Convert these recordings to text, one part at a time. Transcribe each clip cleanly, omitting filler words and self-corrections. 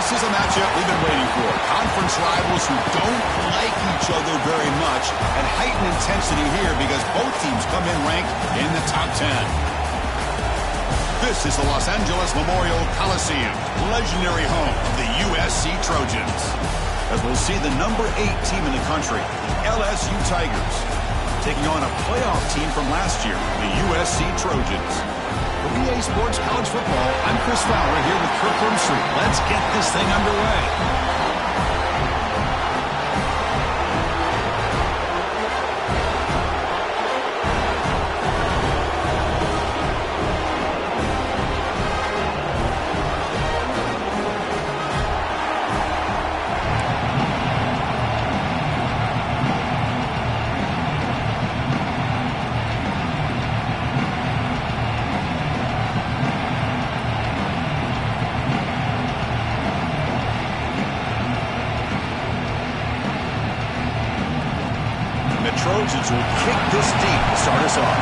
This is a matchup we've been waiting for. Conference rivals who don't like each other very much, and heightened intensity here because both teams come in ranked in the top 10. This is the Los Angeles Memorial Coliseum, legendary home of the USC Trojans. As we'll see the number 8 team in the country, the LSU Tigers, taking on a playoff team from last year, the USC Trojans. For EA Sports College Football, I'm Chris Fowler here with Kirk Herbstreit. Let's get this thing underway. Trojans will kick this deep to start us off.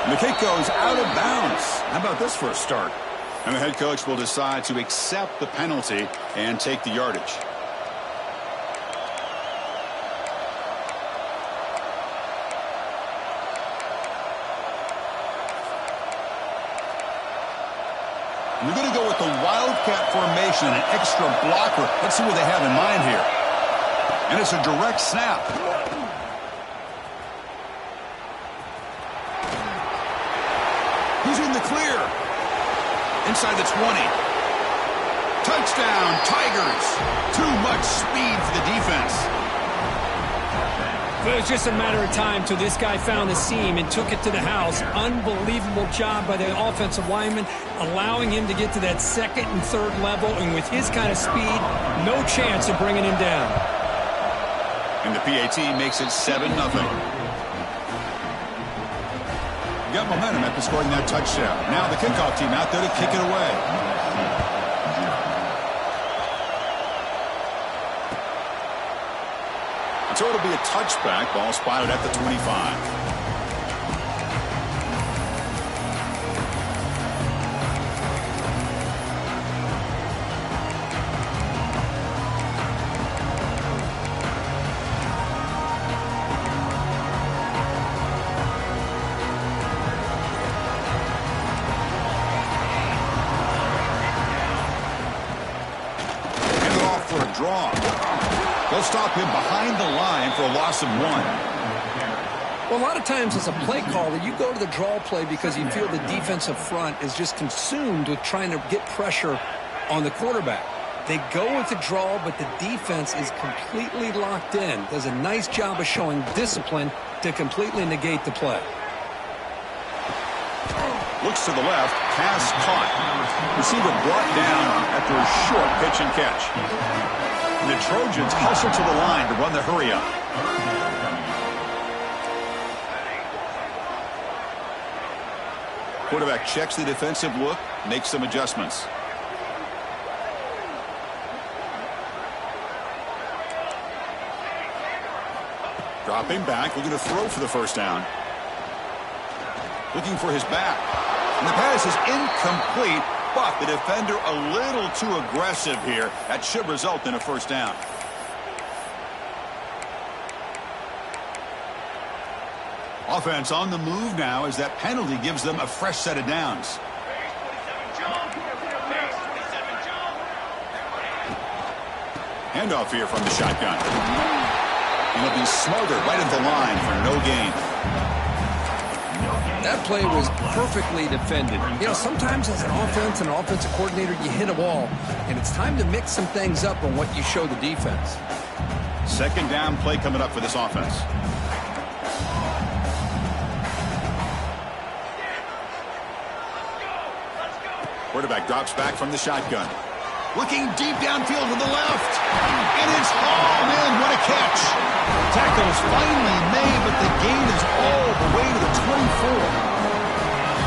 And the kick goes out of bounds. How about this for a start? And the head coach will decide to accept the penalty and take the yardage. They're going to go with the Wildcat formation and an extra blocker. Let's see what they have in mind here. And it's a direct snap. He's in the clear. Inside the 20. Touchdown, Tigers. Too much speed for the defense. It was just a matter of time till this guy found the seam and took it to the house. Unbelievable job by the offensive lineman, allowing him to get to that second and third level. And with his kind of speed, no chance of bringing him down. And the PAT makes it 7-0. Got momentum after scoring that touchdown. Now the kickoff team out there to kick it away. So it'll be a touchback. Ball spotted at the 25. Hand it off for a draw. They'll stop him behind the line for a loss of 1. Well, a lot of times as a play caller, you go to the draw play because you feel the defensive front is just consumed with trying to get pressure on the quarterback. They go with the draw, but the defense is completely locked in. Does a nice job of showing discipline to completely negate the play. Looks to the left. Pass caught. Receiver brought down after a short pitch and catch. The Trojans hustle to the line to run the hurry-up. Quarterback checks the defensive look, makes some adjustments. Dropping back, looking to throw for the first down. Looking for his back. And the pass is incomplete. But the defender a little too aggressive here. That should result in a first down. Offense on the move now as that penalty gives them a fresh set of downs. Handoff here from the shotgun. And he'll be smothered right at the line for no gain. That play was perfectly defended. You know, sometimes as an offense and an offensive coordinator, you hit a wall, and it's time to mix some things up on what you show the defense. Second down play coming up for this offense. Quarterback drops back from the shotgun. Looking deep downfield to the left. And it's hauled in. What a catch. Tackle is finally made, but the gain is all the way to the 24.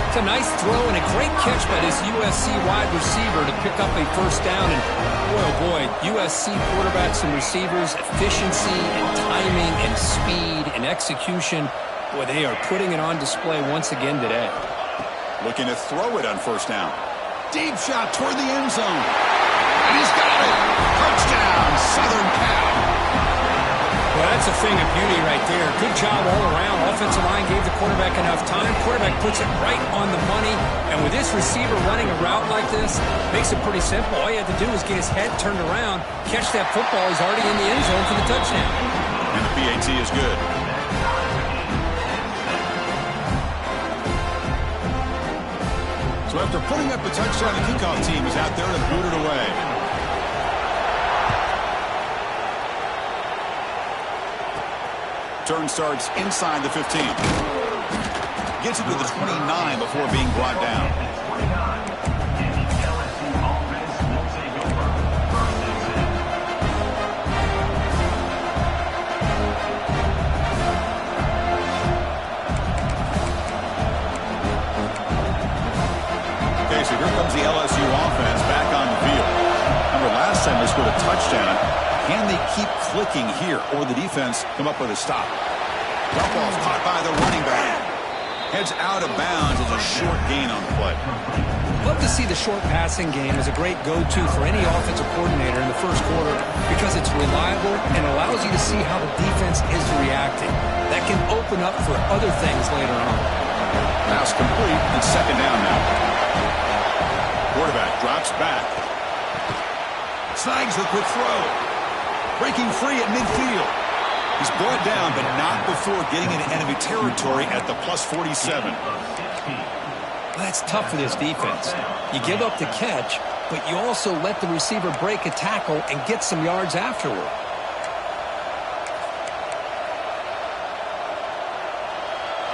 It's a nice throw and a great catch by this USC wide receiver to pick up a first down. And boy, oh boy, USC quarterbacks and receivers, efficiency and timing and speed and execution. Boy, they are putting it on display once again today. Looking to throw it on first down. Deep shot toward the end zone. And he's got it. Touchdown, Southern Cal. Well, that's a thing of beauty right there. Good job all around. Offensive line gave the quarterback enough time. Quarterback puts it right on the money. And with this receiver running a route like this, makes it pretty simple. All you have to do is get his head turned around, catch that football. He's already in the end zone for the touchdown. And the PAT is good. So after putting up a touchdown, the kickoff team is out there to boot it away. Turn starts inside the 15. Gets it to the 29 before being brought down. Okay, so here comes the LSU offense back on the field. Remember, last time they scored a touchdown. Can they keep clicking here, or the defense come up with a stop? Dump ball's caught by the running back. Heads out of bounds as a short gain on the play. Love to see the short passing game as a great go-to for any offensive coordinator in the first quarter because it's reliable and allows you to see how the defense is reacting. That can open up for other things later on. Pass complete, and second down now. Quarterback drops back. Snags the quick throw. Breaking free at midfield. He's brought down, but not before getting into enemy territory at the plus 47. Well, that's tough for this defense. You give up the catch, but you also let the receiver break a tackle and get some yards afterward.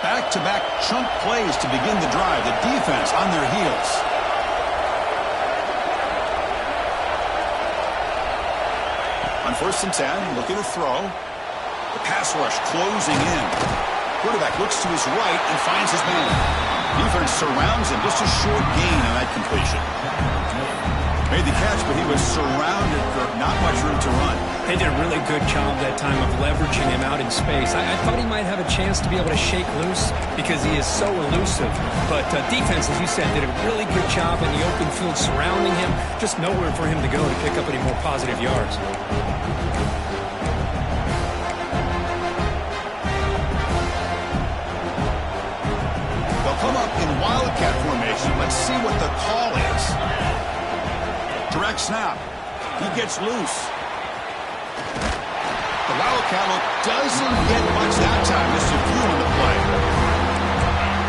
Back-to-back chunk plays to begin the drive. The defense on their heels. On 1st and 10, looking to throw. The pass rush closing in. Quarterback looks to his right and finds his man. Defense surrounds him. Just a short gain on that completion. Made the catch, but he was surrounded for not much room to run. They did a really good job that time of leveraging him out in space. I thought he might have a chance to be able to shake loose because he is so elusive. But defense, as you said, did a really good job in the open field surrounding him. Just nowhere for him to go to pick up any more positive yards. They'll come up in wildcat formation. Let's see what the call is. Direct snap. He gets loose. The wildcat look doesn't get much that time. Just a few on the play.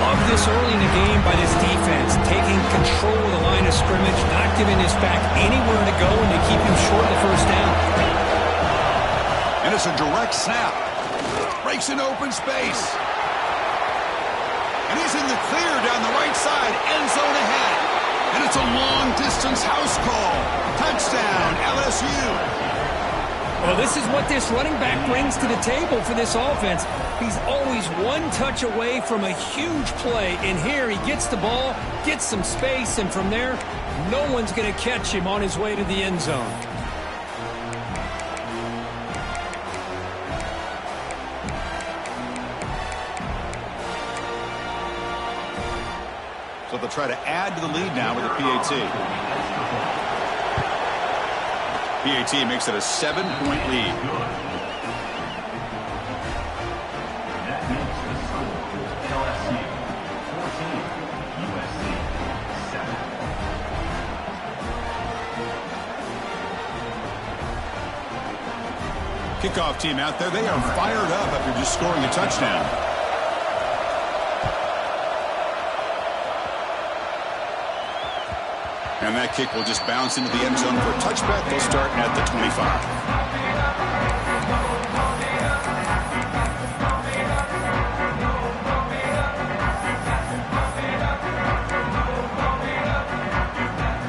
Love this early in the game by this defense, taking control of the line of scrimmage, not giving this back anywhere to go, and to keep him short of the first down. And it's a direct snap. Breaks in open space. And he's in the clear down the right side. End zone ahead. And it's a long-distance house call. Touchdown, LSU. Well, this is what this running back brings to the table for this offense. He's always one touch away from a huge play. And here he gets the ball, gets some space, and from there, no one's going to catch him on his way to the end zone. So they'll try to add to the lead now with a PAT. PAT makes it a 7-point lead. Kickoff team out there. They are fired up after just scoring a touchdown. And that kick will just bounce into the end zone for a touchback. They'll start at the 25.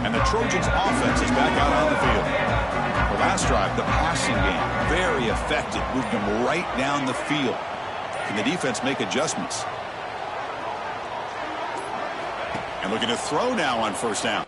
And the Trojans' offense is back out on the field. The last drive, the passing game, very effective. Moved them right down the field. Can the defense make adjustments? And looking to throw now on 1st down.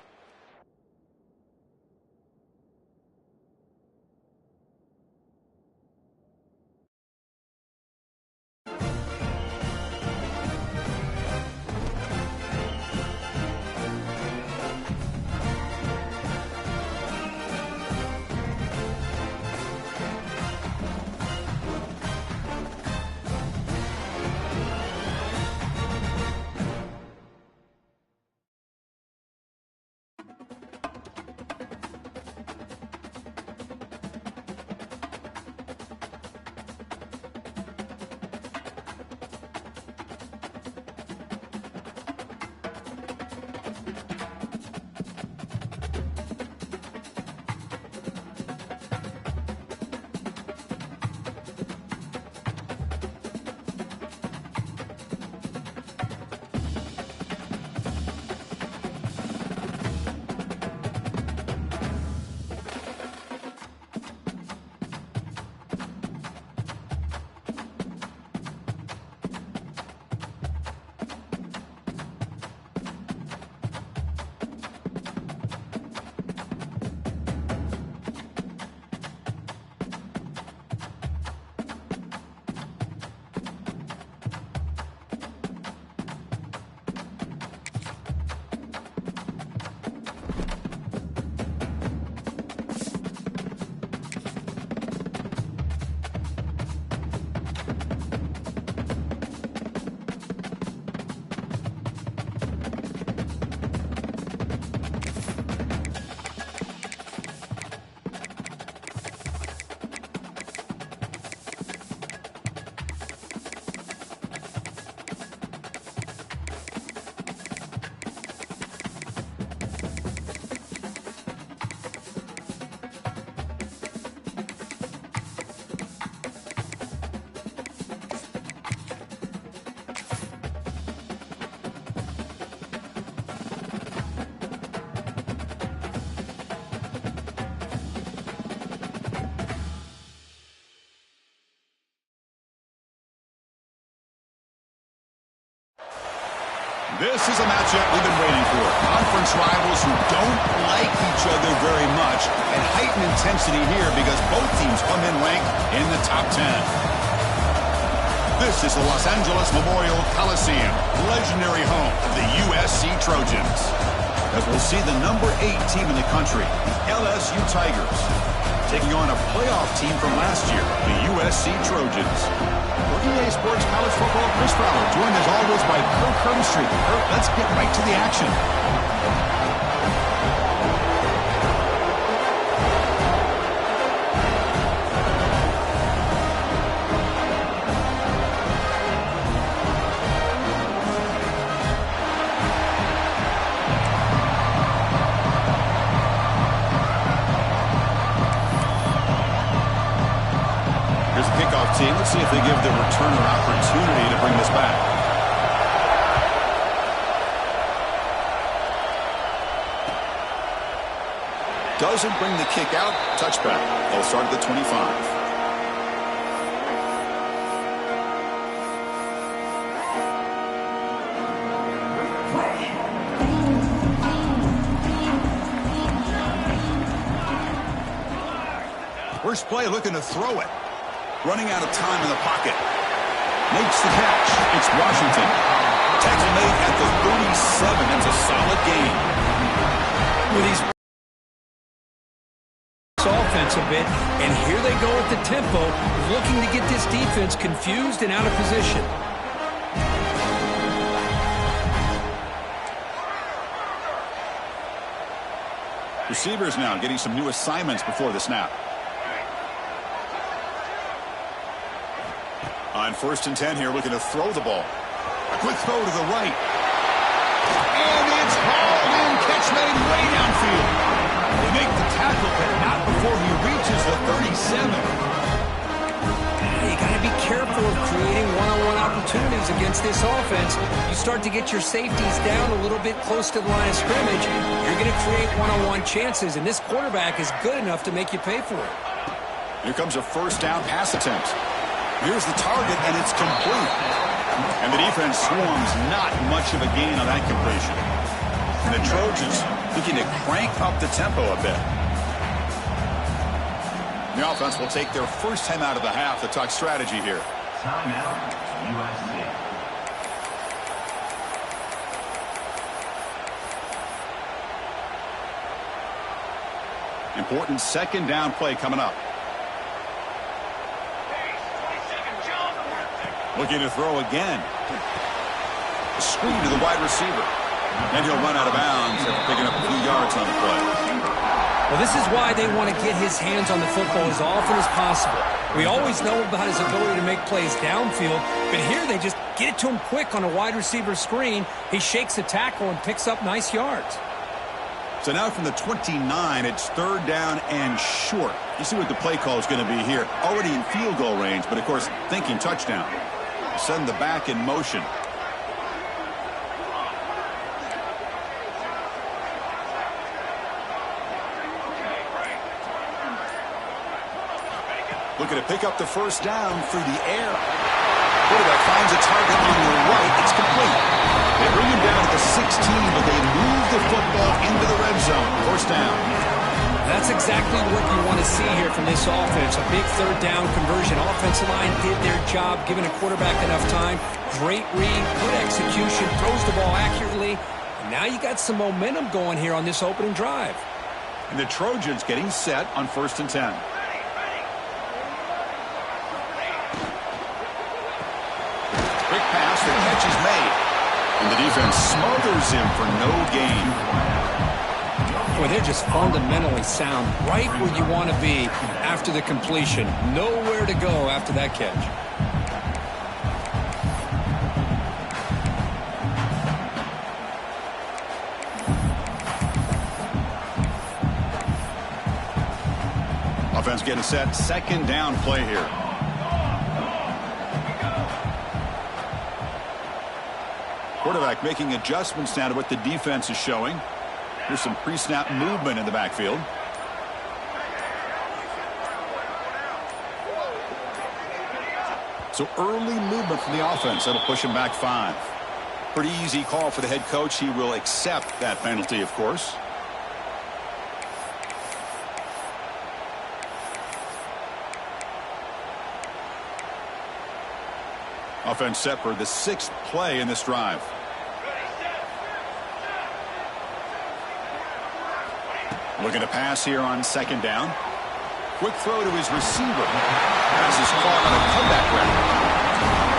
This is a matchup we've been waiting for. Conference rivals who don't like each other very much, and heightened intensity here because both teams come in ranked in the top 10. This is the Los Angeles Memorial Coliseum, legendary home of the USC Trojans. As we'll see the number 8 team in the country, the LSU Tigers, taking on a playoff team from last year, the USC Trojans. For EA Sports College Football, Chris Fowler, joined as always by Kirk Hermstreet. Kirk, let's get right to the action. Team. Let's see if they give the returner opportunity to bring this back. Doesn't bring the kick out. Touchback. They'll start at the 25. First play looking to throw it. Running out of time in the pocket. Makes the catch. It's Washington. Tackle made at the 37. It's a solid gain. With these offense a bit, and here they go at the tempo, looking to get this defense confused and out of position. Receivers now getting some new assignments before the snap. On 1st and 10 here, looking to throw the ball. A quick throw to the right. And it's hauled in. Catch made way downfield. They make the tackle, but not before he reaches the 37. You got to be careful of creating one-on-one opportunities against this offense. You start to get your safeties down a little bit close to the line of scrimmage, you're going to create one-on-one chances, and this quarterback is good enough to make you pay for it. Here comes a first down pass attempt. Here's the target, and it's complete. And the defense swarms, not much of a gain on that completion. And the Trojans looking to crank up the tempo a bit. The offense will take their first time out of the half to talk strategy here. Timeout, USC. Important second down play coming up. Looking to throw again. A screen to the wide receiver. And he'll run out of bounds after picking up a few yards on the play. Well, this is why they want to get his hands on the football as often as possible. We always know about his ability to make plays downfield, but here they just get it to him quick on a wide receiver screen. He shakes the tackle and picks up nice yards. So now from the 29, it's 3rd down and short. You see what the play call is going to be here. Already in field goal range, but of course thinking touchdown. Send the back in motion. Looking to pick up the first down through the air. Quarterback finds a target on the right. It's complete. They bring him down at the 16, but they move the football into the red zone. First down. That's exactly what you want to see here from this offense. A big 3rd down conversion. Offensive line did their job, giving a quarterback enough time. Great read, good execution, throws the ball accurately. And now you got some momentum going here on this opening drive. And the Trojans getting set on 1st and 10. Quick pass, the catch is made. And the defense smothers him for no gain. Boy, they're just fundamentally sound, right where you want to be after the completion. Nowhere to go after that catch. Offense getting set. 2nd down play here. Quarterback making adjustments now to what the defense is showing. Here's some pre-snap movement in the backfield. So early movement from the offense. That'll push him back 5. Pretty easy call for the head coach. He will accept that penalty, of course. Offense set for the 6th play in this drive. Looking to pass here on 2nd down. Quick throw to his receiver. Pass is caught on a comeback route.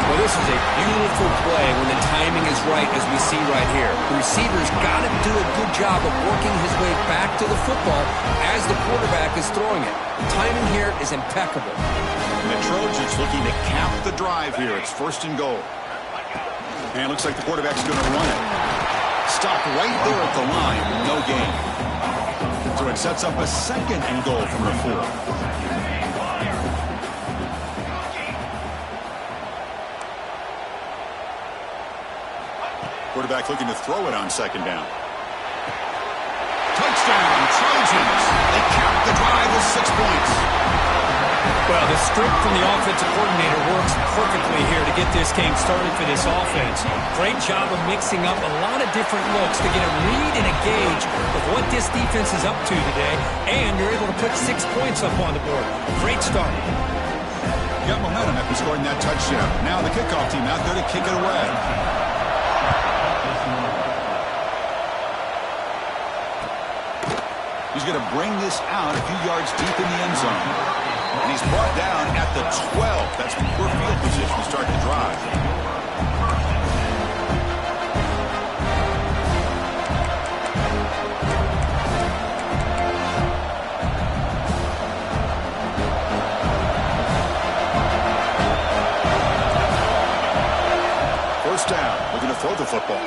Well, this is a beautiful play when the timing is right, as we see right here. The receiver's got to do a good job of working his way back to the football as the quarterback is throwing it. The timing here is impeccable. And the Trojans looking to cap the drive here. It's 1st and goal. And it looks like the quarterback's going to run it. Stopped right there at the line. No gain. So it sets up a 2nd and goal from the 4. Quarterback looking to throw it on 2nd down. Touchdown, Trojans. They cap the drive with 6 points. Well, the script from the offensive coordinator works perfectly here to get this game started for this offense. Great job of mixing up a lot of different looks to get a read and a gauge of what this defense is up to today, and you're able to put 6 points up on the board. Great start. Got momentum after scoring that touchdown. Now the kickoff team out there to kick it away. He's going to bring this out a few yards deep in the end zone. And he's brought down at the 12. That's poor field position to start the drive. First down, looking to throw the football.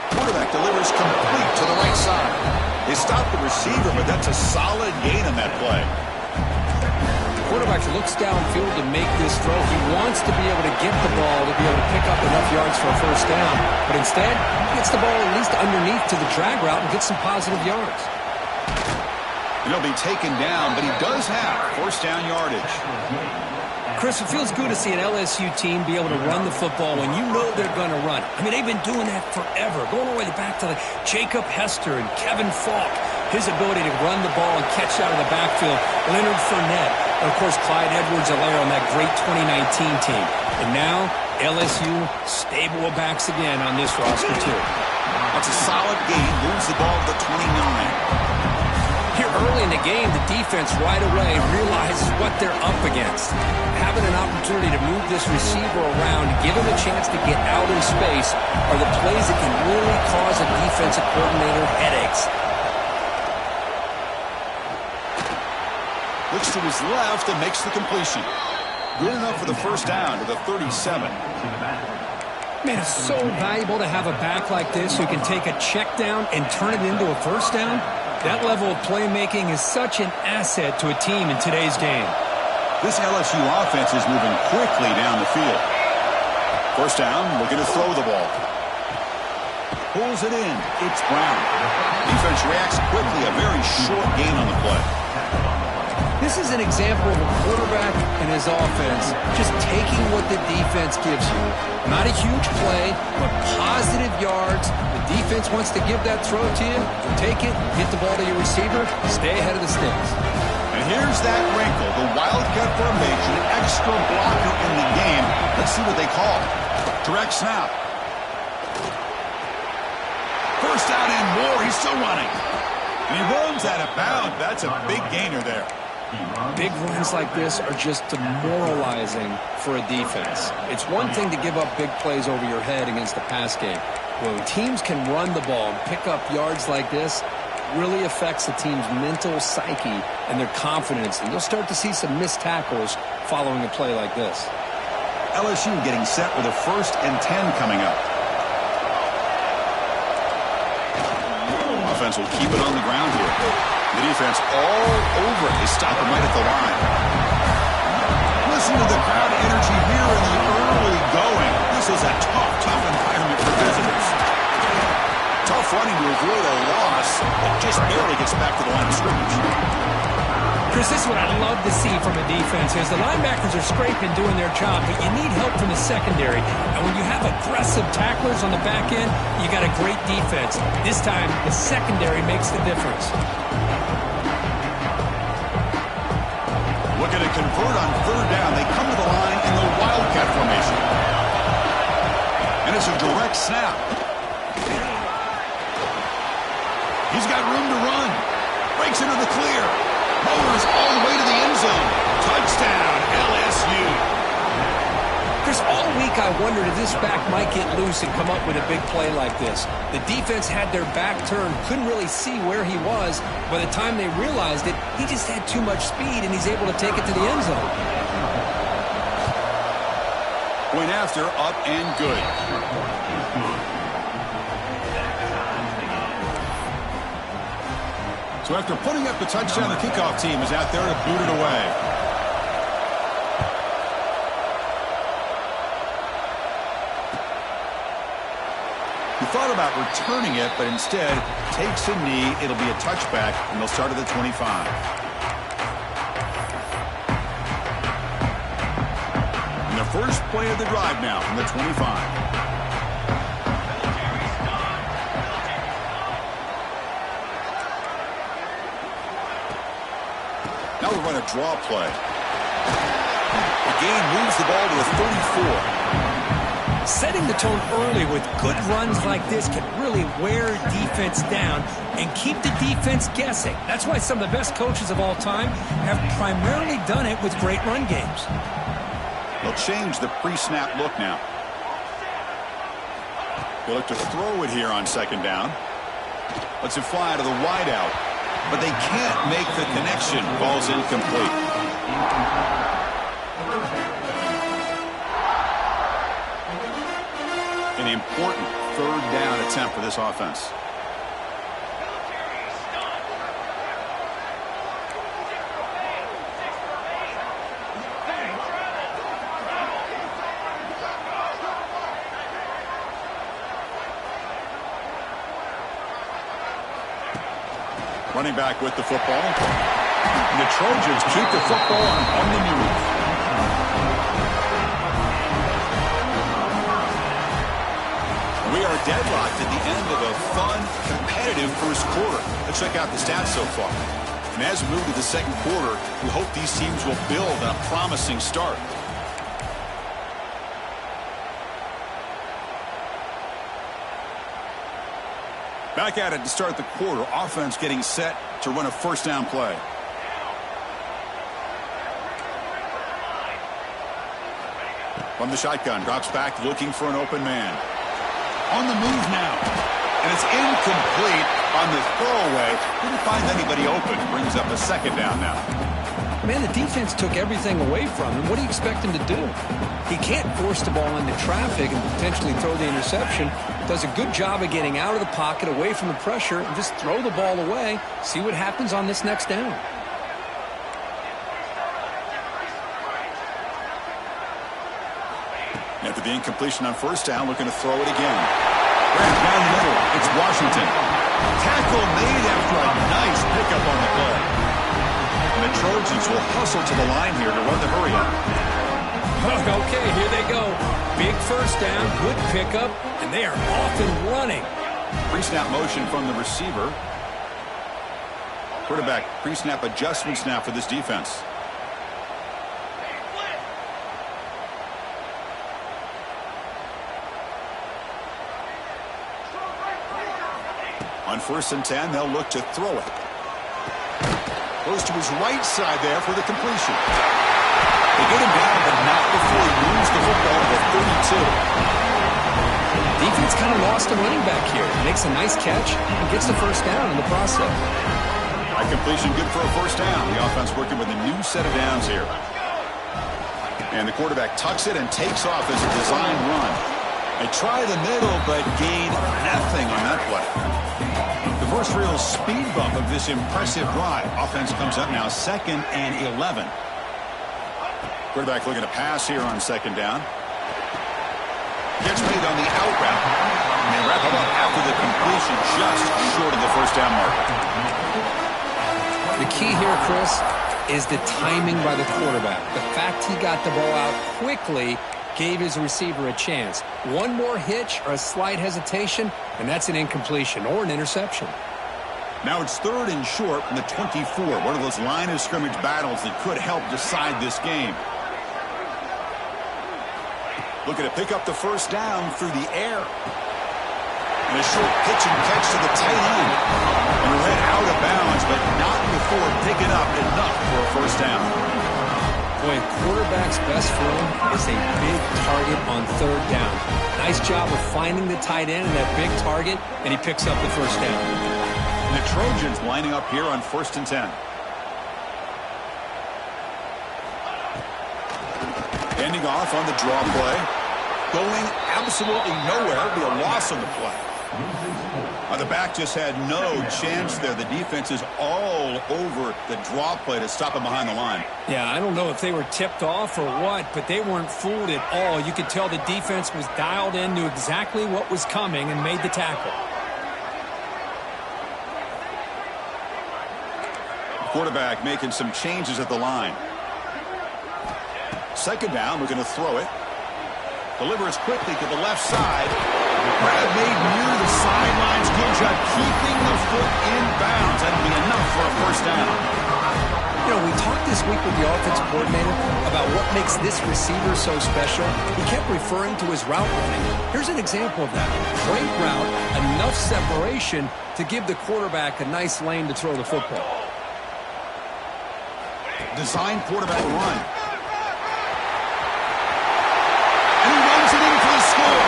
Quarterback delivers complete to the right side. They stopped the receiver, but that's a solid gain on that play. The quarterback looks downfield to make this throw. He wants to be able to get the ball to be able to pick up enough yards for a 1st down. But instead, he gets the ball at least underneath to the drag route and gets some positive yards. He'll be taken down, but he does have 1st down yardage. Chris, it feels good to see an LSU team be able to run the football when you know they're going to run. I mean, they've been doing that forever, going all the way back to like Jacob Hester and Kevin Falk. His ability to run the ball and catch out of the backfield, Leonard Fournette, and of course Clyde Edwards-Helaire on that great 2019 team. And now LSU stable of backs again on this roster too. That's a solid gain. Moves the ball to the 29. Here early in the game, the defense right away realizes what they're up against. Having an opportunity to move this receiver around, give him a chance to get out in space, are the plays that can really cause a defensive coordinator headaches. Looks to his left and makes the completion. Good enough for the 1st down to the 37. Man, it's so valuable to have a back like this who can take a check down and turn it into a 1st down. That level of playmaking is such an asset to a team in today's game. This LSU offense is moving quickly down the field. 1st down, looking to throw the ball. Pulls it in. It's Brown. Defense reacts quickly. A very short gain on the play. This is an example of a quarterback and his offense just taking what the defense gives you. Not a huge play, but positive yards. The defense wants to give that throw to you. Take it, get the ball to your receiver, stay ahead of the sticks. And here's that wrinkle. The Wildcat formation, an extra blocker in the game. Let's see what they call. Direct snap. 1st down and more. He's still running. And he runs out of bounds. That's a big gainer there. Big runs like this are just demoralizing for a defense. It's one thing to give up big plays over your head against the pass game. When teams can run the ball and pick up yards like this, it really affects the team's mental psyche and their confidence. And you'll start to see some missed tackles following a play like this. LSU getting set with a 1st and 10 coming up. Offense will keep it on the ground here. The defense all over it. They stop him right at the line. Listen to the crowd energy here in the early going. This is a tough environment for visitors. Tough running to avoid a loss, but just barely gets back to the line of scrimmage. Chris, this is what I love to see from a defense is the linebackers are scraping, doing their job, but you need help from the secondary. And when you have aggressive tacklers on the back end, you got a great defense. This time, the secondary makes the difference. Looking to convert on third down. They come to the line in the Wildcat formation. And it's a direct snap. He's got room to run. Breaks into the clear. Motors all the way to the end zone. Touchdown, LSU. Chris, all week I wondered if this back might get loose and come up with a big play like this. The defense had their back turned, couldn't really see where he was. By the time they realized it, he just had too much speed, and he's able to take it to the end zone. Point after, up and good. So after putting up the touchdown, the kickoff team is out there to boot it away. He thought about returning it, but instead takes a knee. It'll be a touchback, and they'll start at the 25. And the first play of the drive now from the 25. Now we run a draw play. The game moves the ball to the 34. Setting the tone early with good runs like this can really wear defense down and keep the defense guessing. That's why some of the best coaches of all time have primarily done it with great run games. They'll change the pre-snap look now. They look to throw it here on second down. Lets it fly to the wideout. But they can't make the connection. Ball's incomplete. An important third down attempt for this offense. Running back with the football. And the Trojans keep the football on the move. We are deadlocked at the end of a fun, competitive first quarter. Let's check out the stats so far. And as we move to the second quarter, we hope these teams will build on a promising start. Back at it to start the quarter. Offense getting set to run a first down play. From the shotgun, drops back looking for an open man. On the move now. And it's incomplete on the throwaway. Didn't find anybody open. Brings up a second down now. Man, the defense took everything away from him. What do you expect him to do? He can't force the ball into traffic and potentially throw the interception. Does a good job of getting out of the pocket, away from the pressure, and just throw the ball away. See what happens on this next down. After the incompletion on first down, looking to throw it again. Right down the middle, it's Washington. Tackle made after a nice pickup on the play. And the Trojans will hustle to the line here to run the hurry up. Okay, here they go. Big first down, good pickup, and they are off and running. Pre-snap motion from the receiver. Quarterback pre-snap adjustments now for this defense. On 1st and 10, they'll look to throw it. Goes to his right side there for the completion. They get him down, but not before he moves the football to the 32. Defense kind of lost a running back here. Makes a nice catch and gets the first down in the process. High completion, good for a first down. The offense working with a new set of downs here. And the quarterback tucks it and takes off as a design run. They try the middle, but gain nothing on that play. The first real speed bump of this impressive drive. Offense comes up now 2nd and 11. Quarterback looking to pass here on 2nd down. Gets made on the out route. And they wrap it up after the completion just short of the first down marker. The key here, Chris, is the timing by the quarterback. The fact he got the ball out quickly gave his receiver a chance. One more hitch or a slight hesitation, and that's an incompletion or an interception. Now it's 3rd and short from the 24. One of those line of scrimmage battles that could help decide this game. Looking to pick up the first down through the air. And a short pitch and catch to the tight end. And led out of bounds, but not before picking up enough for a first down. Boy, quarterback's best friend is a big target on 3rd down. Nice job of finding the tight end and that big target, and he picks up the first down. The Trojans lining up here on 1st and 10. Ending off on the draw play. Going absolutely nowhere. It'll be a loss on the play. The back just had no chance there. The defense is all over the draw play to stop him behind the line. Yeah, I don't know if they were tipped off or what, but they weren't fooled at all. You could tell the defense was dialed in, knew exactly what was coming, and made the tackle. Quarterback making some changes at the line. 2nd down, we're going to throw it. Delivers quickly to the left side. Grab made near the sidelines. Good job keeping the foot in bounds. That'll be enough for a first down. You know, we talked this week with the offensive coordinator about what makes this receiver so special. He kept referring to his route running. Here's an example of that. Great route, enough separation to give the quarterback a nice lane to throw the football. Design quarterback run. And he runs it in for the score.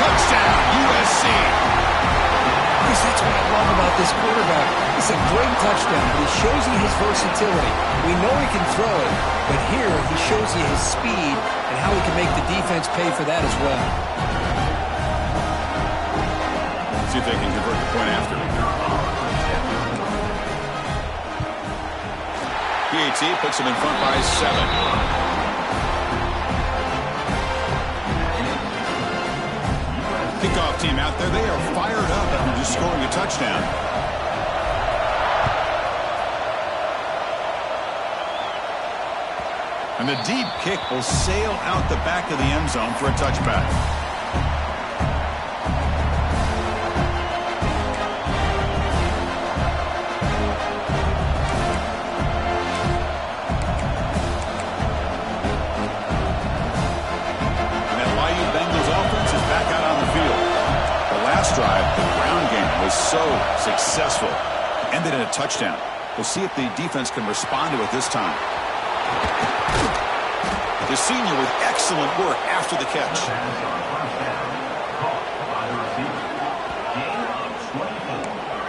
Touchdown, USC. Chris, that's what I love about this quarterback. It's a great touchdown, but he shows you his versatility. We know he can throw it, but here he shows you his speed and how he can make the defense pay for that as well. See if they can convert the point after. PAT puts him in front by 7. Kickoff team out there, they are fired up after just scoring a touchdown. And the deep kick will sail out the back of the end zone for a touchback. Drive, the ground game was so successful. Ended in a touchdown. We'll see if the defense can respond to it this time. The senior with excellent work after the catch.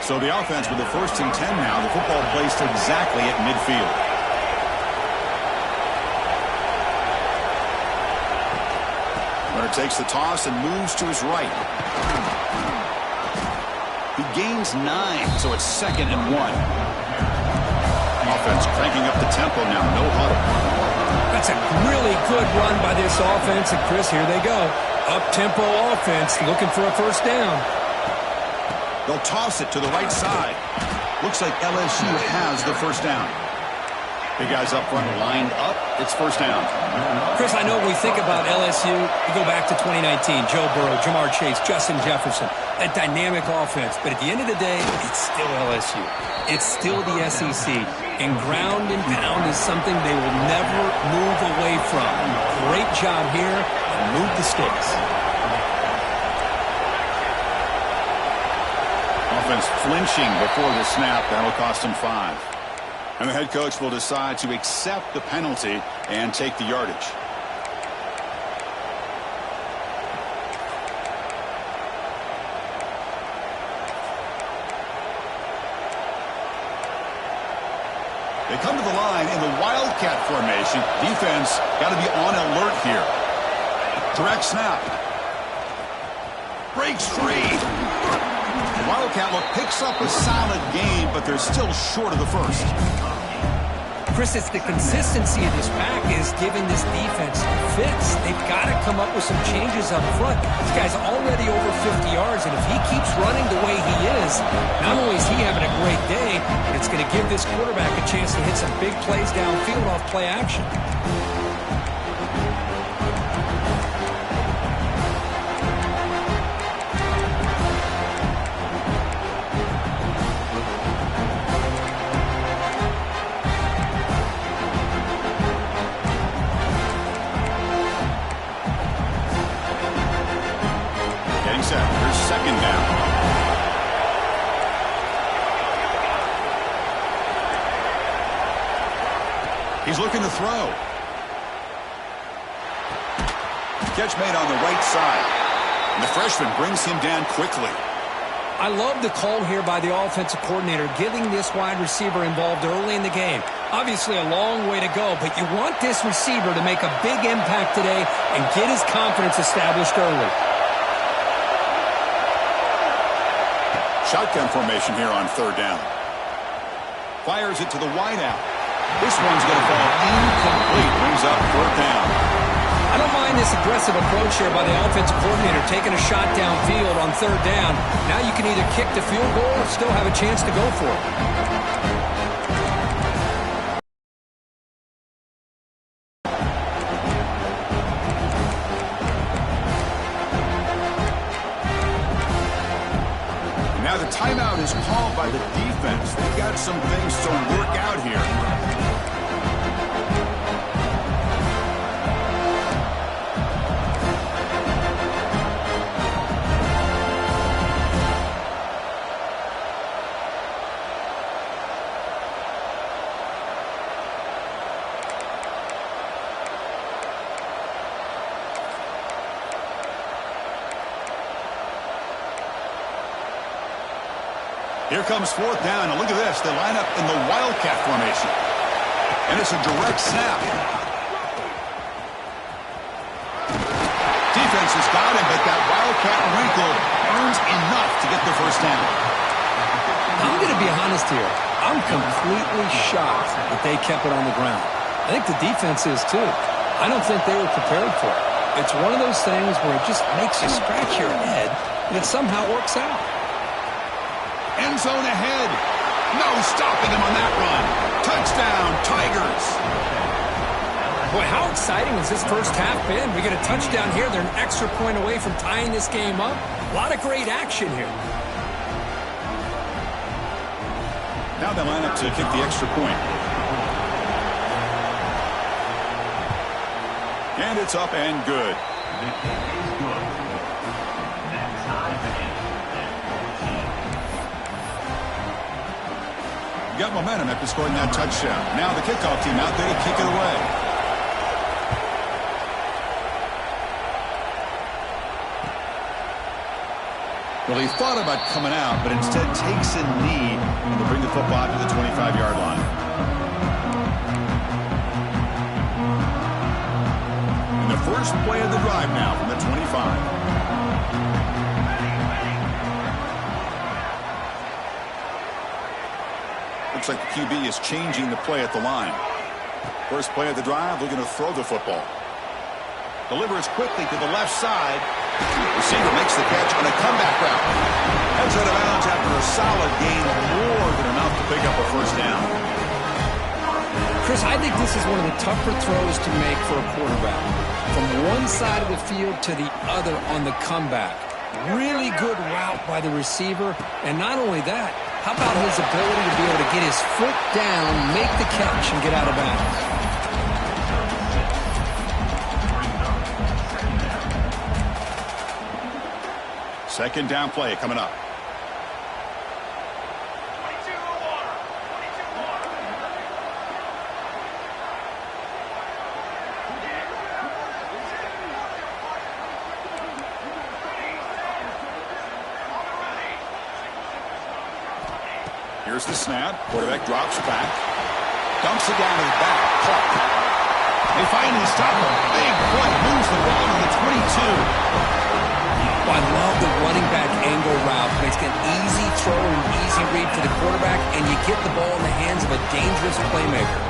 So the offense with the 1st and 10 now. The football placed exactly at midfield. Runner takes the toss and moves to his right. He gains 9, so it's 2nd and 1. Offense cranking up the tempo now, no huddle. That's a really good run by this offense, and Chris, here they go. Up-tempo offense looking for a first down. They'll toss it to the right side. Looks like LSU has the first down. Big guys up front lined up. It's first down. Chris, I know when we think about LSU, we go back to 2019. Joe Burrow, Jamar Chase, Justin Jefferson. That dynamic offense. But at the end of the day, it's still LSU. It's still the SEC. And ground and pound is something they will never move away from. Great job here and move the sticks. Offense flinching before the snap. That'll cost him 5. And the head coach will decide to accept the penalty and take the yardage. They come to the line in the Wildcat formation. Defense got to be on alert here. Direct snap. Breaks free. The Wildcat look picks up a solid gain, but they're still short of the first. Chris, it's the consistency of this pack is giving this defense fits. They've got to come up with some changes up front. This guy's already over 50 yards, and if he keeps running the way he is, not only is he having a great day, but it's going to give this quarterback a chance to hit some big plays downfield off play action. Here's second down. He's looking to throw. Catch made on the right side. And the freshman brings him down quickly. I love the call here by the offensive coordinator, getting this wide receiver involved early in the game. Obviously a long way to go, but you want this receiver to make a big impact today and get his confidence established early. Shotgun formation here on third down. Fires it to the wideout. This one's going to fall incomplete. Brings up fourth down. I don't mind this aggressive approach here by the offensive coordinator, taking a shot downfield on third down. Now you can either kick the field goal or still have a chance to go for it. Now the timeout is called by the defense. They've got some things to work out here. Here comes fourth down, and look at this. They line up in the Wildcat formation. And it's a direct snap. Defense has got him, but that Wildcat wrinkle earns enough to get the first down. I'm going to be honest here. I'm completely shocked that they kept it on the ground. I think the defense is too. I don't think they were prepared for it. It's one of those things where it just makes you scratch your head, and it somehow works out. End zone ahead. No stopping him on that run. Touchdown, Tigers. Boy, how exciting has this first half been? We get a touchdown here. They're an extra point away from tying this game up. A lot of great action here. Now they line up to kick the extra point. And it's up and good. Got momentum after scoring that touchdown. Now the kickoff team out there to kick it away. Well, he thought about coming out, but instead takes a knee to bring the football to the 25-yard line. And the first play of the drive now from the 25. Looks like the QB is changing the play at the line. First play of the drive, looking to throw the football. Delivers quickly to the left side. Receiver makes the catch on a comeback route. Heads out of bounds after a solid gain, more than enough to pick up a first down. Chris, I think this is one of the tougher throws to make for a quarterback. From one side of the field to the other on the comeback. Really good route by the receiver. And not only that, how about his ability to be able to get his foot down, make the catch, and get out of bounds? Second down play coming up. Here's the snap. Quarterback drops back. Dumps it down to the back. Caught. They finally stop him. Big play. Moves the ball to the 22. I love the running back angle route. Makes it an easy throw and an easy read for the quarterback, and you get the ball in the hands of a dangerous playmaker.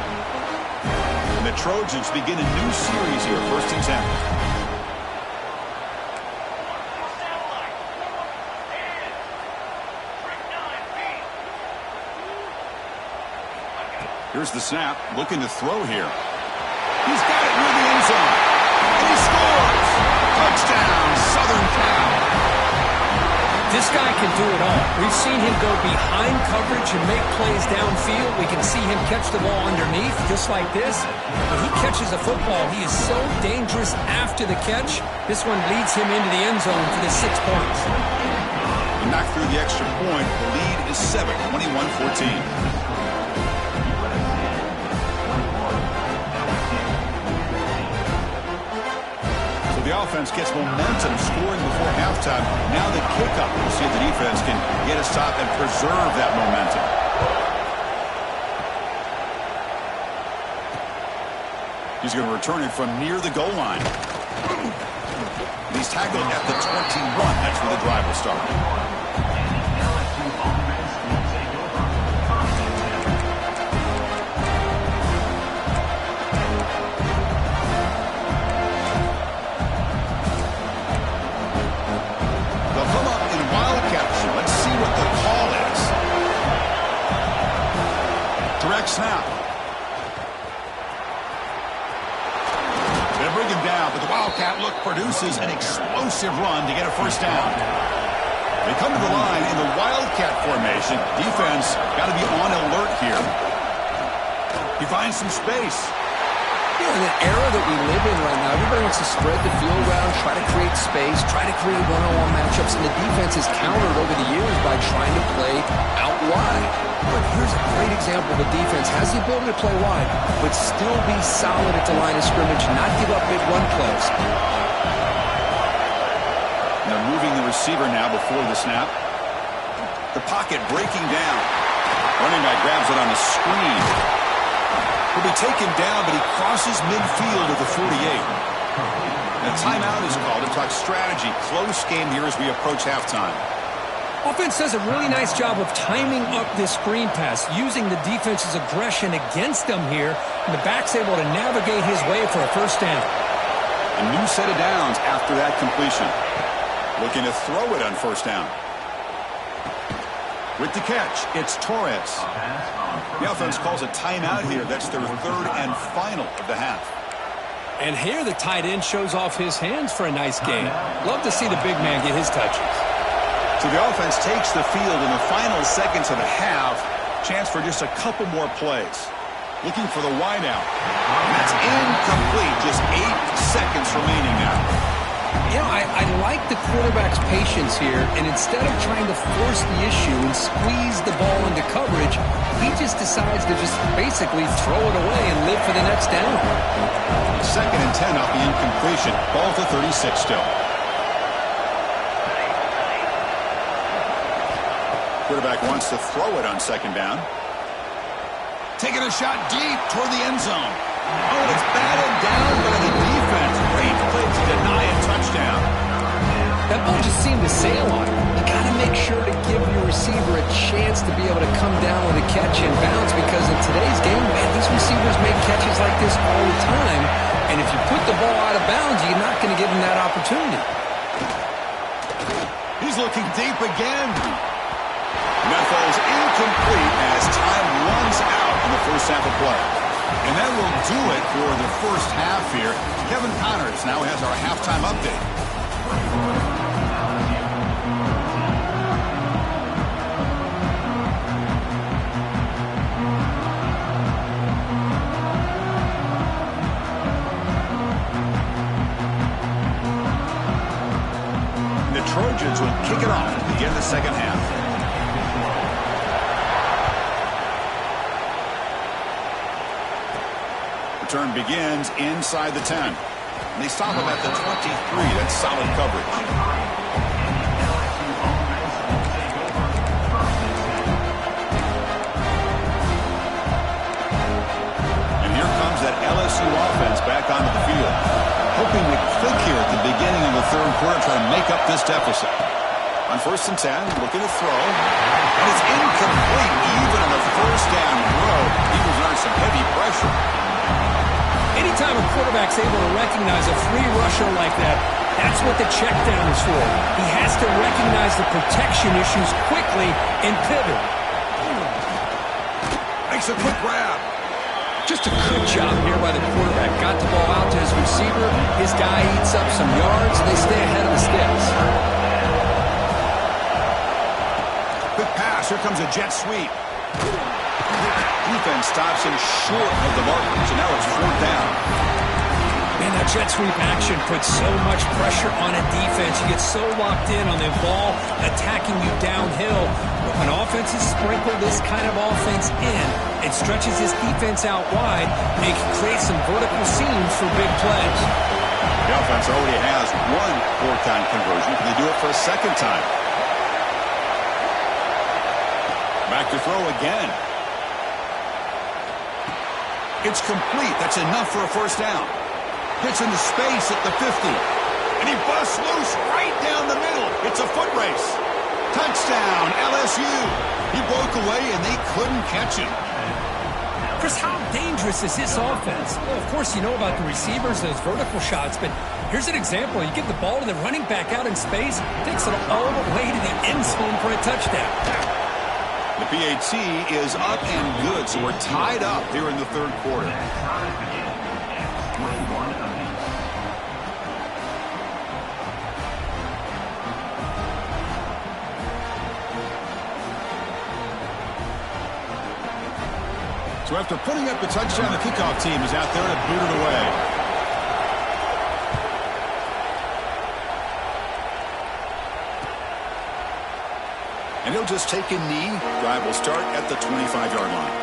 And the Trojans begin a new series here, 1st and 10. Here's the snap, looking to throw here. He's got it near the end zone. And he scores! Touchdown, Southern Cal. This guy can do it all. We've seen him go behind coverage and make plays downfield. We can see him catch the ball underneath, just like this. When he catches a football, he is so dangerous after the catch. This one leads him into the end zone for the 6 points. He knocked through the extra point. The lead is 7, 21-14. The offense gets momentum scoring before halftime. Now the kickoff. We'll see if the defense can get a stop and preserve that momentum. He's going to return it from near the goal line. And he's tackled at the 21. That's where the drive will start. Snap. They bring him down, but the Wildcat look produces an explosive run to get a 1st down. They come to the line in the Wildcat formation. Defense got to be on alert here. He finds some space. You know, in the era that we live in right now, everybody wants to spread the field around, try to create space, try to create one-on-one matchups, and the defense has countered over the years by trying to play out wide. But here's a great example of a defense has the ability to play wide, but still be solid at the line of scrimmage, not give up big run plays. They're moving the receiver now before the snap. The pocket breaking down. Running back grabs it on the screen. He'll be taken down, but he crosses midfield at the 48. And a timeout is called to talk strategy. Close game here as we approach halftime. Offense does a really nice job of timing up this screen pass, using the defense's aggression against them here, and the back's able to navigate his way for a 1st down. A new set of downs after that completion. Looking to throw it on 1st down. With the catch, it's Torres. The offense calls a timeout here. That's their 3rd and final of the half. And here the tight end shows off his hands for a nice gain. Love to see the big man get his touches. So the offense takes the field in the final seconds of the half. Chance for just a couple more plays. Looking for the wideout. And that's incomplete. Just 8 seconds remaining now. You know, I like the quarterback's patience here, and instead of trying to force the issue and squeeze the ball into coverage, he just decides to just basically throw it away and live for the next down. 2nd and 10 off the incompletion. Ball to 36 still. Quarterback wants to throw it on 2nd down. Taking a shot deep toward the end zone. Oh, and it's batted down by the defense. Great play to deny a touchdown. That ball just seemed to sail on him. You got to make sure to give your receiver a chance to be able to come down with a catch and bounce, because in today's game, man, these receivers make catches like this all the time. And if you put the ball out of bounds, you're not going to give them that opportunity. He's looking deep again. And that falls incomplete as time runs out in the 1st half of play. And that will do it for the 1st half here. Kevin Connors now has our halftime update. The Trojans will kick it off to begin the 2nd half. Return begins inside the 10. And they stop him at the 23. That's solid coverage. And here comes that LSU offense back onto the field. Hoping to click here at the beginning of the 3rd quarter, trying to make up this deficit. On 1st and 10, looking to throw. And it's incomplete even on the 1st down throw. Eagles under some heavy pressure. Anytime a quarterback's able to recognize a free rusher like that, that's what the check down is for. He has to recognize the protection issues quickly and pivot. Makes a quick grab. Just a good job here by the quarterback. Got the ball out to his receiver. His guy eats up some yards, and they stay ahead of the sticks. Quick pass. Here comes a jet sweep. Defense stops him short of the mark, so now it's 4th down. Man, that jet sweep action puts so much pressure on a defense. You get so locked in on the ball attacking you downhill. But when offenses sprinkle this kind of offense in, it stretches this defense out wide, and it can create some vertical seams for big plays. The offense already has one 4th-down conversion. Can they do it for a 2nd time? Back to throw again. It's complete. That's enough for a 1st down. Gets into space at the 50. And he busts loose right down the middle. It's a foot race. Touchdown, LSU. He broke away, and they couldn't catch him. Chris, how dangerous is this offense? Well, of course, you know about the receivers, those vertical shots, but here's an example. You give the ball to the running back out in space, takes it all the way to the end zone for a touchdown. The PAT is up and good, so we're tied up here in the 3rd quarter. So after putting up the touchdown, the kickoff team is out there to boot it away. And he'll just take a knee. Drive will start at the 25-yard line.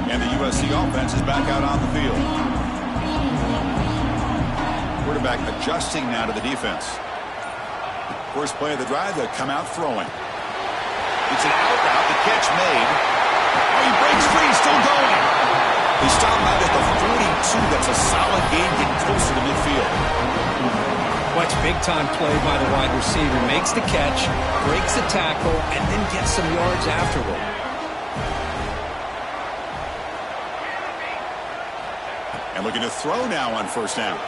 And the USC offense is back out on the field. Quarterback adjusting now to the defense. First play of the drive, they'll come out throwing. It's an out route, the catch made. Oh, he breaks free, still going. They stop out at the 42. That's a solid gain, getting closer to midfield. Watch big-time play by the wide receiver. Makes the catch, breaks the tackle, and then gets some yards afterward. And looking to throw now on 1st down.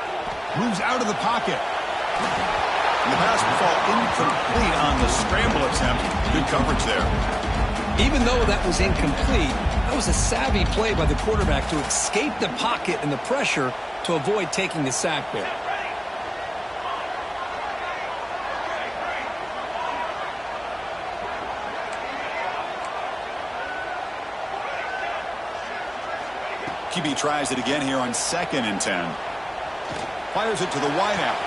Moves out of the pocket. And the pass will fall incomplete on the scramble attempt. Good coverage there. Even though that was incomplete, that was a savvy play by the quarterback to escape the pocket and the pressure to avoid taking the sack there. QB tries it again here on 2nd and 10. Fires it to the wideout.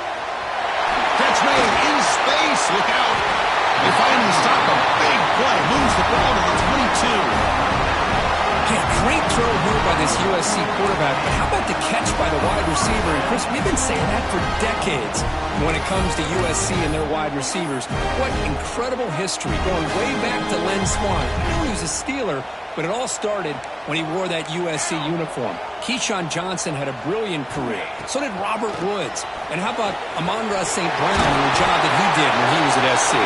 Catch made in space. Look out. They finally stop a big play. Moves the ball to the 22. Yeah, great throw here by this USC quarterback. But how about the catch by the wide receiver? And Chris, we've been saying that for decades when it comes to USC and their wide receivers. What incredible history going way back to Len Swan. I know he was a Steeler, but it all started when he wore that USC uniform. Keyshawn Johnson had a brilliant career. So did Robert Woods. And how about Amon-Ra St. Brown and the job that he did when he was at SC?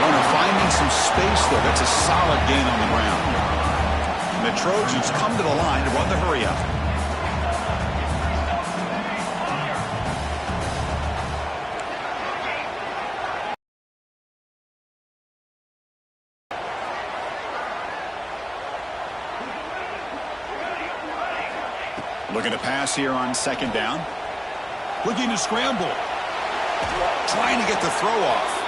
Runner finding some space there. That's a solid gain on the ground. And the Trojans come to the line to run the hurry up. Looking to pass here on 2nd down. Looking to scramble. Trying to get the throw off.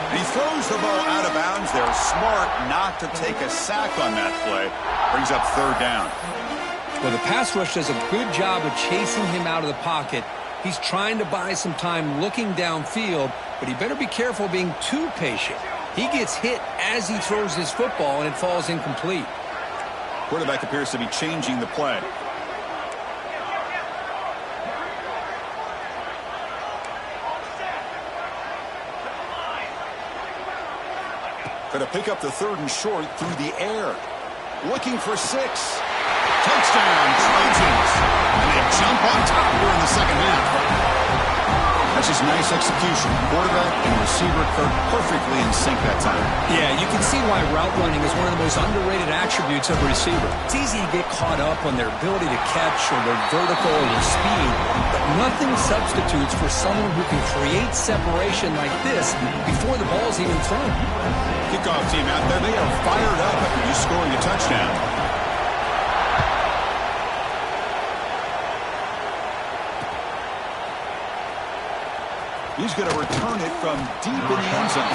And he throws the ball out of bounds there. Smart not to take a sack on that play. Brings up 3rd down. Well, the pass rush does a good job of chasing him out of the pocket. He's trying to buy some time looking downfield, but he better be careful being too patient. He gets hit as he throws his football, and it falls incomplete. Quarterback appears to be changing the play. Going to pick up the 3rd and short through the air. Looking for 6. Touchdown, Trojans. And they jump on top here in the 2nd half. That's just nice execution. Quarterback and receiver perfectly in sync that time. Yeah, you can see why route running is one of the most underrated attributes of a receiver. It's easy to get caught up on their ability to catch or their vertical or their speed, but nothing substitutes for someone who can create separation like this before the ball's even thrown. Kickoff team out there, they are fired up after just scoring a touchdown. He's going to return it from deep in the end zone.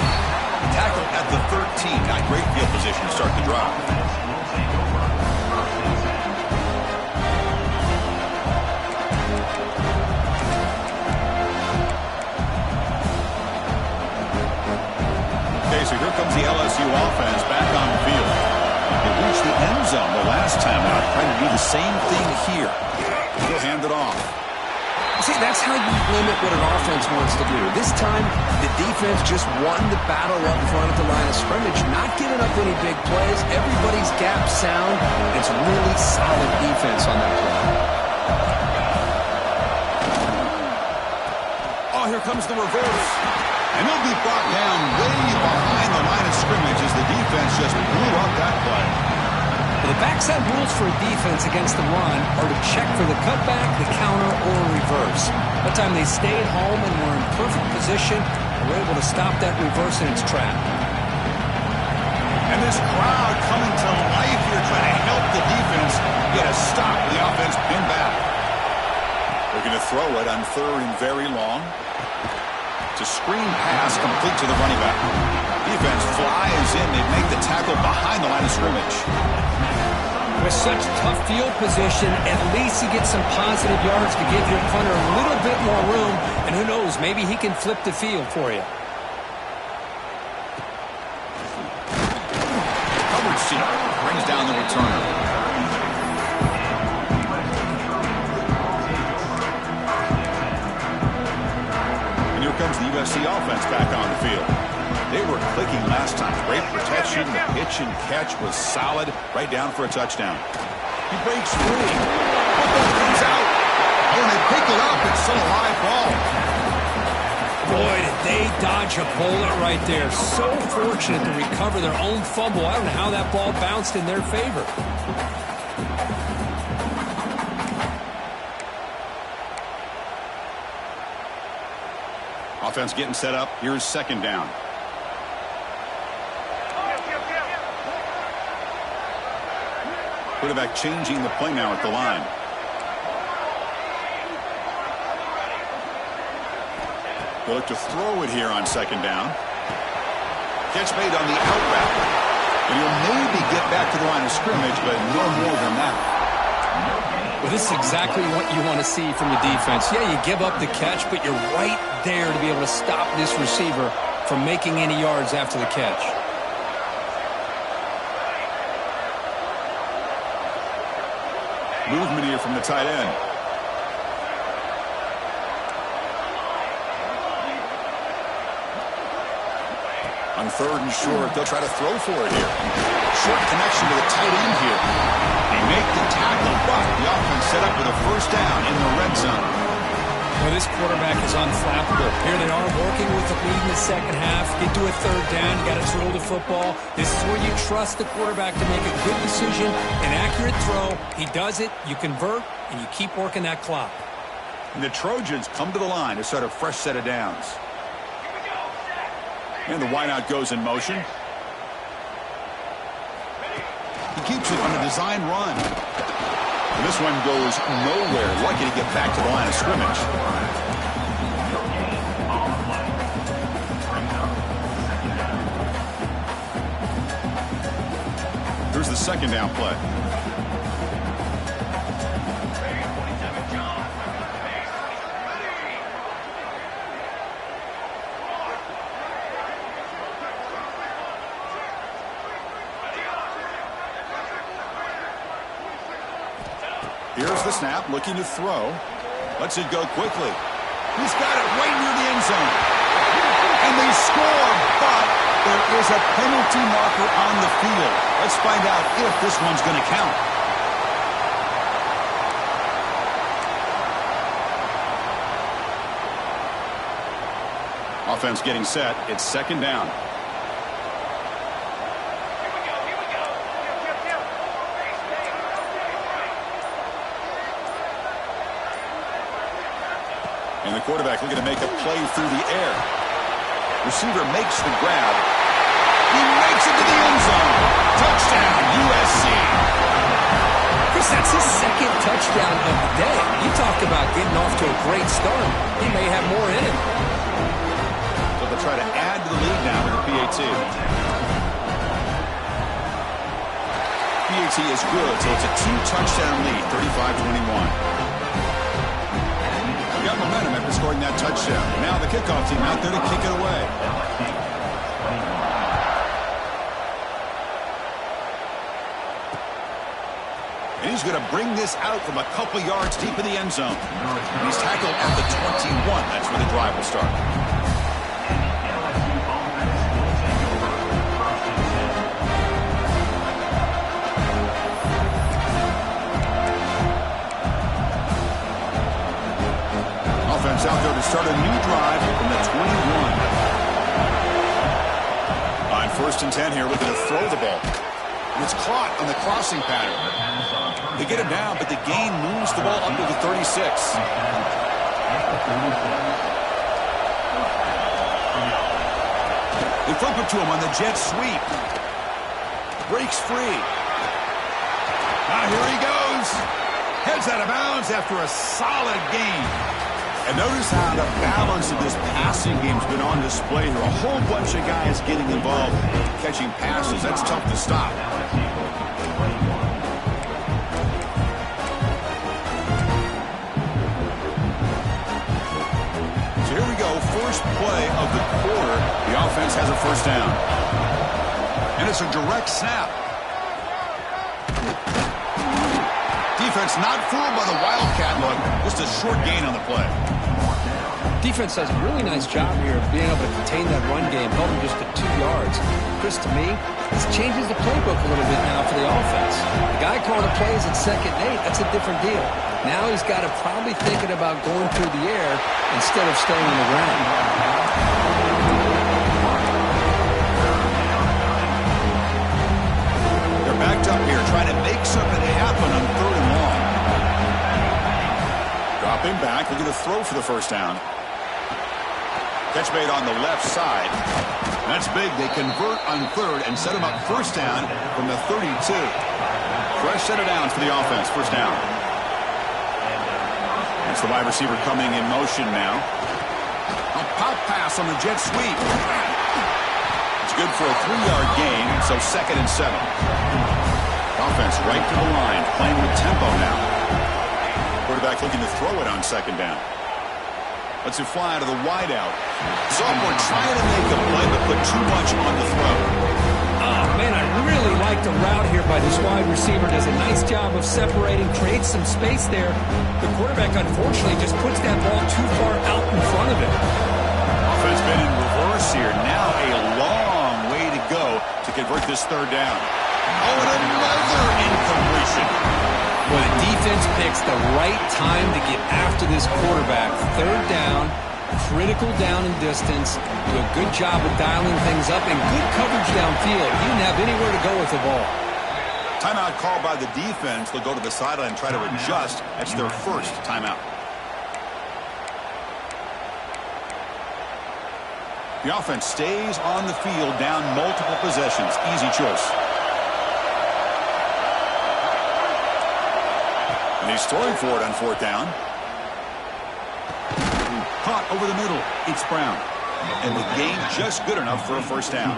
Tackle at the 13. Got great field position to start the drive. Okay, so here comes the LSU offense back on the field. They reached the end zone the last time out. Trying to do the same thing here. He'll hand it off. See, that's how you limit what an offense wants to do. This time, the defense just won the battle up front at the line of scrimmage, not giving up any big plays. Everybody's gap sound. It's really solid defense on that play. Oh, here comes the reverse. And they'll be brought down way behind the line of scrimmage as the defense just blew up that play. The backside rules for a defense against the run are to check for the cutback, the counter, or reverse. That time they stayed home and were in perfect position and were able to stop that reverse in its track. And this crowd coming to life here trying to help the defense get a stop. The offense pinned back. They're going to throw it on third and very long. It's a screen pass complete to the running back. Defense flies in. They make the tackle behind the line of scrimmage. With such tough field position, at least you get some positive yards to give your punter a little bit more room. And who knows, maybe he can flip the field for you. Coverage seat brings down the returner. And here comes the USC offense back on the field. They were clicking last time. Great protection. The pitch and catch was solid. Right down for a touchdown. He breaks free. Football comes out. Oh, and they pick it up. It's still a live ball. Boy, did they dodge a bullet right there. So fortunate to recover their own fumble. I don't know how that ball bounced in their favor. Offense getting set up. Here's second down. Quarterback changing the play now at the line. They'll look to throw it here on second down. Catch made on the out route. And he'll maybe get back to the line of scrimmage, but no more than that. Well, this is exactly what you want to see from the defense. Yeah, you give up the catch, but you're right there to be able to stop this receiver from making any yards after the catch. Movement here from the tight end. On third and short, they'll try to throw for it here. Short connection to the tight end here. They make the tackle, but the offense set up with a first down in the red zone. Well, this quarterback is unflappable. Here they are working with the lead in the second half. Get to a third down. You got to throw the football. This is where you trust the quarterback to make a good decision, an accurate throw. He does it, you convert, and you keep working that clock. And the Trojans come to the line to start a fresh set of downs. And the wideout goes in motion. He keeps it on a design run. And this one goes nowhere. Lucky to get back to the line of scrimmage. Here's the second down play. Here's the snap, looking to throw. Lets it go quickly. He's got it right near the end zone. And they score, but there is a penalty marker on the field. Let's find out if this one's going to count. Offense getting set. It's second down. And the quarterback looking to make a play through the air. Receiver makes the grab. He makes it to the end zone. Touchdown, USC. Chris, that's his second touchdown of the day. You talked about getting off to a great start. He may have more in him. So they'll try to add to the lead now with the PAT. PAT is good, so it's a 2-touchdown lead, 35-21. Got momentum after scoring that touchdown. Now the kickoff team out there to kick it away. And he's going to bring this out from a couple yards deep in the end zone. And he's tackled at the 21. That's where the drive will start. Offense out there to start a new drive from the 21. On 1st and 10 here, looking to throw the ball. And it's caught on the crossing pattern. They get him down, but the gain moves the ball up to the 36. They flip it to him on the jet sweep. Breaks free. Now here he goes. Heads out of bounds after a solid gain. And notice how the balance of this passing game's been on display here. A whole bunch of guys getting involved, catching passes. That's tough to stop. So here we go. First play of the quarter. The offense has a first down. And it's a direct snap. Defense not fooled by the Wildcat look. Just a short gain on the play. Defense does a really nice job here of being able to contain that run game, held him just to 2 yards. Chris, to me, this changes the playbook a little bit now for the offense. The guy calling the plays at 2nd and 8, that's a different deal. Now he's got to probably thinking about going through the air instead of staying on the ground. They're backed up here, trying to make something happen on 3rd and long. Dropping back, looking to throw for the first down. Catch made on the left side. That's big. They convert on 3rd and set him up first down from the 32. Fresh set of downs for the offense. First down. It's the wide receiver coming in motion now. A pop pass on the jet sweep. It's good for a 3-yard gain, so 2nd and 7. Offense right to the line, playing with tempo now. Quarterback looking to throw it on 2nd down. Lets it fly to the wideout. Sophomore trying to make a play, but put too much on the throw. Oh, man, I really like the route here by this wide receiver. Does a nice job of separating, creates some space there. The quarterback, unfortunately, just puts that ball too far out in front of him. Offense been in reverse here. Now a long way to go to convert this 3rd down. Oh, and another incompletion. Well, the defense picks the right time to get after this quarterback. 3rd down, critical down and distance. Do a good job of dialing things up and good coverage downfield. He didn't have anywhere to go with the ball. Timeout called by the defense. They'll go to the sideline and try to adjust. That's their first timeout. The offense stays on the field, down multiple possessions. Easy choice. And he's throwing for it on 4th down. Caught over the middle. It's Brown. And the gain just good enough for a first down.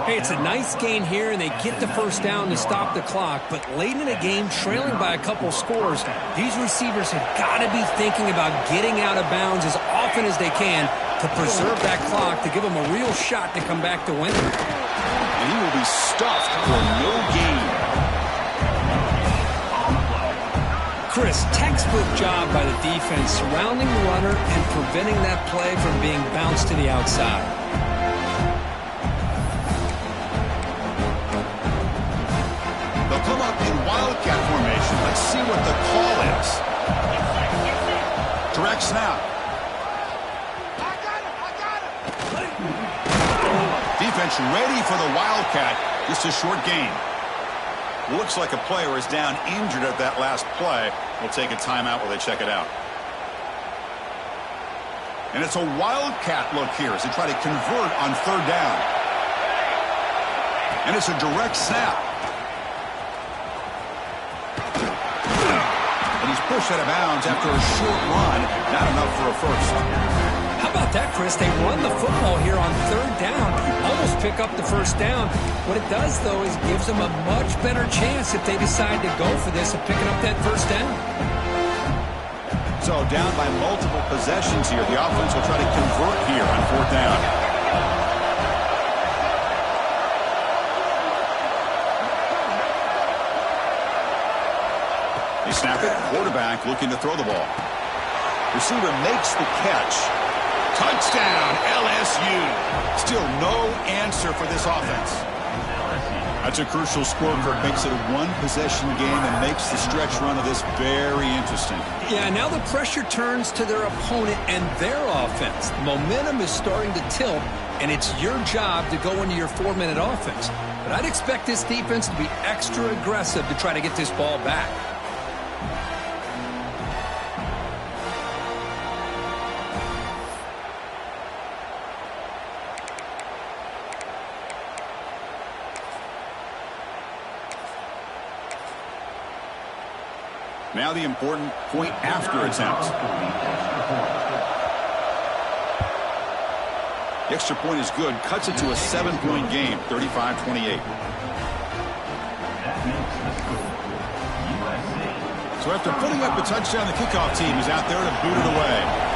Hey, it's a nice gain here, and they get the first down to stop the clock. But late in a game, trailing by a couple scores, these receivers have got to be thinking about getting out of bounds as often as they can to preserve that clock, to give them a real shot to come back to win. And he will be stuffed for no gain. Chris, textbook job by the defense surrounding the runner and preventing that play from being bounced to the outside. They'll come up in Wildcat formation. Let's see what the call is. Direct snap. defense ready for the Wildcat. Just a short gain. Looks like a player is down injured at that last play. We'll take a timeout while they check it out. And it's a Wildcat look here as they try to convert on third down. And it's a direct snap. And he's pushed out of bounds after a short run. Not enough for a first. How about that, Chris? They run the football here on third down, almost pick up the first down. What it does, though, is gives them a much better chance if they decide to go for this of picking up that first down. So down by multiple possessions here. The offense will try to convert here on fourth down. They snap it. Quarterback looking to throw the ball. Receiver makes the catch. Touchdown, LSU. Still no answer for this offense. That's a crucial score, Kirk. Makes it a one-possession game and makes the stretch run of this very interesting. Yeah, now the pressure turns to their opponent and their offense. Momentum is starting to tilt, and it's your job to go into your 4-minute offense. But I'd expect this defense to be extra aggressive to try to get this ball back. Now the important point after attempt. The extra point is good. Cuts it to a 7-point game, 35-28. So after putting up a touchdown, the kickoff team is out there to boot it away.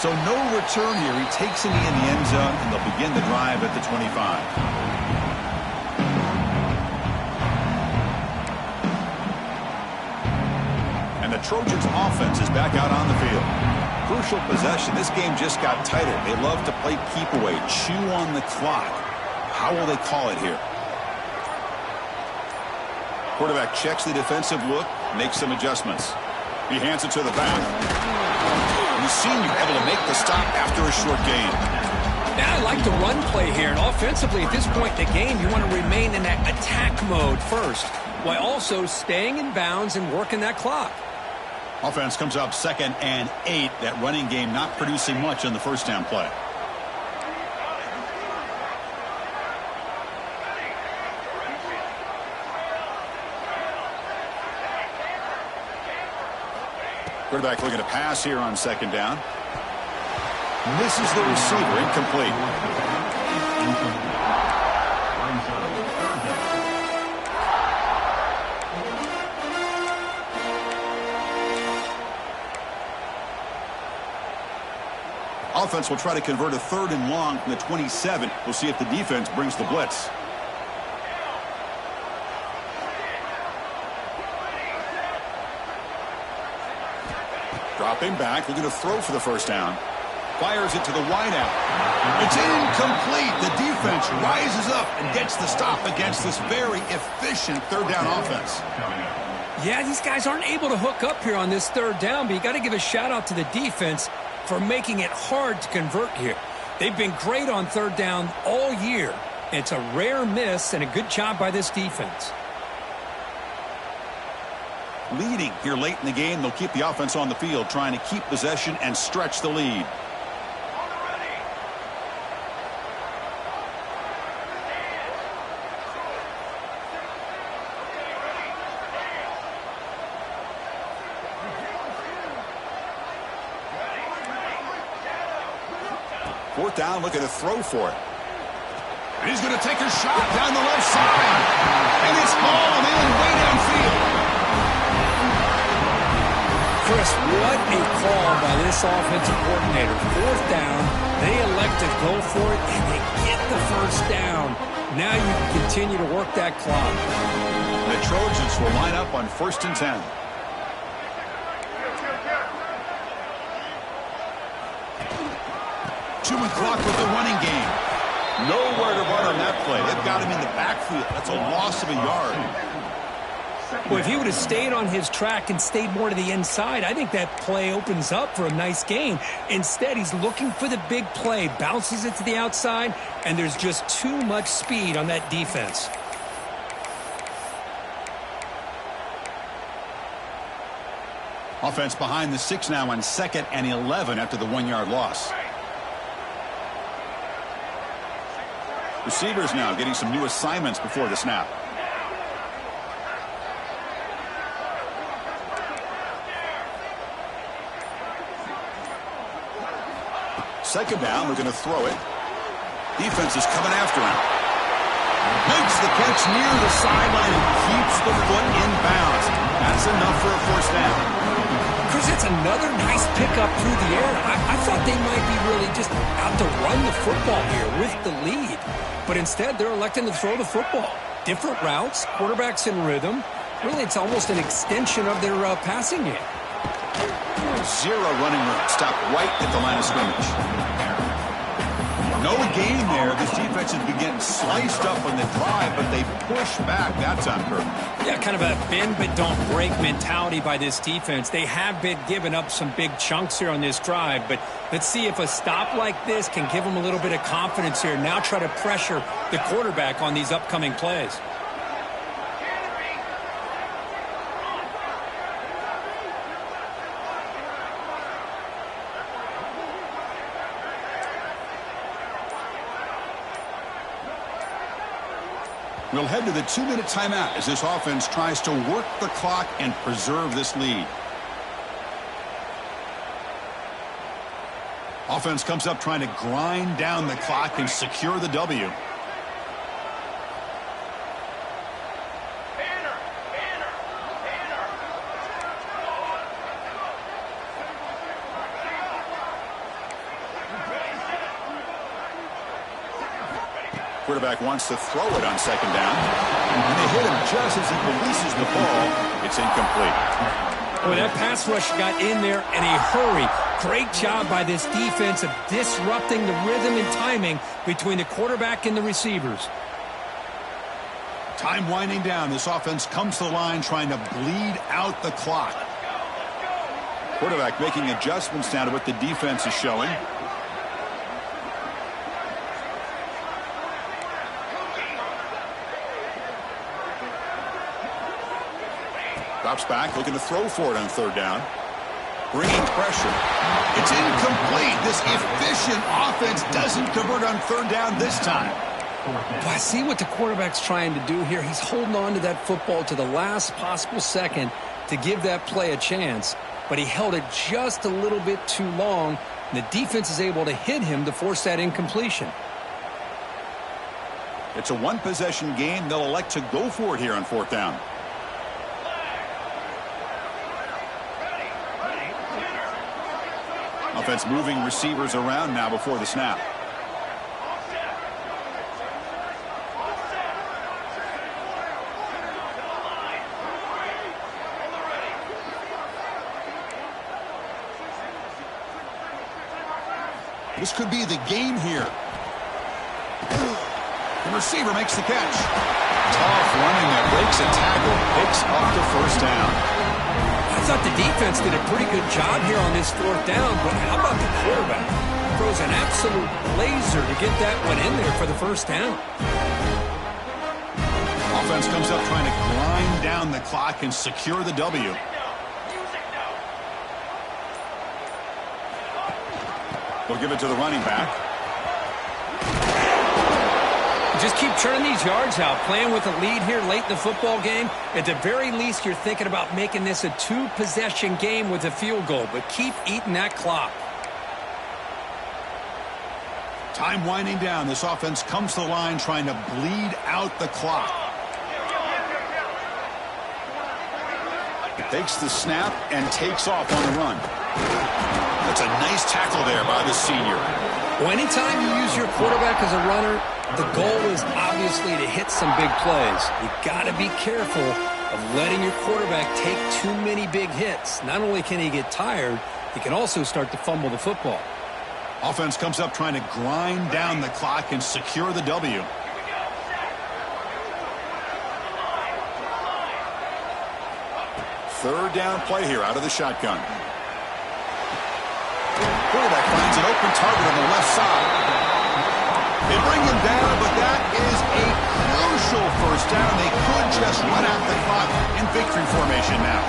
So no return here. He takes it in the end zone, and they'll begin the drive at the 25. And the Trojans' offense is back out on the field. Crucial possession. This game just got tighter. They love to play keep away, chew on the clock. How will they call it here? Quarterback checks the defensive look, makes some adjustments. He hands it to the back. The senior able to make the stop after a short gain. Yeah, I like the run play here. And offensively, at this point in the game, you want to remain in that attack mode first, while also staying in bounds and working that clock. Offense comes up 2nd and 8. That running game not producing much on the first down play. Quarterback looking to pass here on 2nd down. Misses the receiver, incomplete. Offense will try to convert a 3rd and long from the 27. We'll see if the defense brings the blitz. Dropping back, looking to throw for the first down. Fires it to the wideout. It's incomplete. The defense rises up and gets the stop against this very efficient 3rd down offense. Yeah, these guys aren't able to hook up here on this 3rd down, but you got to give a shout out to the defense for making it hard to convert here. They've been great on 3rd down all year. It's a rare miss and a good job by this defense. Leading here late in the game, they'll keep the offense on the field, trying to keep possession and stretch the lead. Fourth down, looking to throw for it. And he's going to take a shot down the left side. And it's hauled in way downfield. Chris, what a call by this offensive coordinator. 4th down, they elect to go for it, and they get the first down. Now you can continue to work that clock. The Trojans will line up on 1st and 10. Chewing clock with the running game. Nowhere to run on that play. They've got him in the backfield. That's a loss of a yard. Well, if he would have stayed on his track and stayed more to the inside, I think that play opens up for a nice gain. Instead, he's looking for the big play, bounces it to the outside, and there's just too much speed on that defense. Offense behind the 6 now on 2nd and 11 after the 1-yard loss. Receivers now getting some new assignments before the snap. Second down, we're going to throw it. Defense is coming after him. Makes the catch near the sideline and keeps the foot in bounds. That's enough for a first down. Chris, it's another nice pickup through the air. I thought they might be really just out to run the football here with the lead. But instead, they're electing to throw the football. Different routes, quarterbacks in rhythm. Really, it's almost an extension of their passing game. Zero running room. Stop right at the line of scrimmage. No gain there. This defense has been getting sliced up on the drive, but they push back that time, Kirk. Yeah, kind of a bend but don't break mentality by this defense. They have been giving up some big chunks here on this drive, but let's see if a stop like this can give them a little bit of confidence here. Now try to pressure the quarterback on these upcoming plays. We'll head to the 2-minute timeout as this offense tries to work the clock and preserve this lead. Offense comes up trying to grind down the clock and secure the W. Quarterback wants to throw it on 2nd down. And they hit him just as he releases the ball. It's incomplete. Well, that pass rush got in there in a hurry. Great job by this defense of disrupting the rhythm and timing between the quarterback and the receivers. Time winding down. This offense comes to the line trying to bleed out the clock. Quarterback making adjustments now to what the defense is showing. Drops back, looking to throw for it on 3rd down. Bringing pressure. It's incomplete. This efficient offense doesn't convert on 3rd down this time. But I see what the quarterback's trying to do here. He's holding on to that football to the last possible second to give that play a chance. But he held it just a little bit too long. And the defense is able to hit him to force that incompletion. It's a 1-possession game. They'll elect to go for it here on 4th down. Offense moving receivers around now before the snap. This could be the game here. The receiver makes the catch. Tough running that breaks a tackle, picks up the 1st down. I thought the defense did a pretty good job here on this 4th down, but how about the quarterback? Throws an absolute laser to get that one in there for the 1st down. Offense comes up trying to grind down the clock and secure the W. They'll give it to the running back. Just keep churning these yards out. Playing with a lead here late in the football game. At the very least, you're thinking about making this a 2-possession game with a field goal. But keep eating that clock. Time winding down. This offense comes to the line trying to bleed out the clock. Takes the snap and takes off on the run. That's a nice tackle there by the senior. Well, anytime you use your quarterback as a runner, the goal is obviously to hit some big plays. You've got to be careful of letting your quarterback take too many big hits. Not only can he get tired, he can also start to fumble the football. Offense comes up trying to grind down the clock and secure the W. third down play here out of the shotgun. Quarterback finds an open target on the left side. They bring him down, but that is a crucial first down. They could just run out the clock in victory formation now.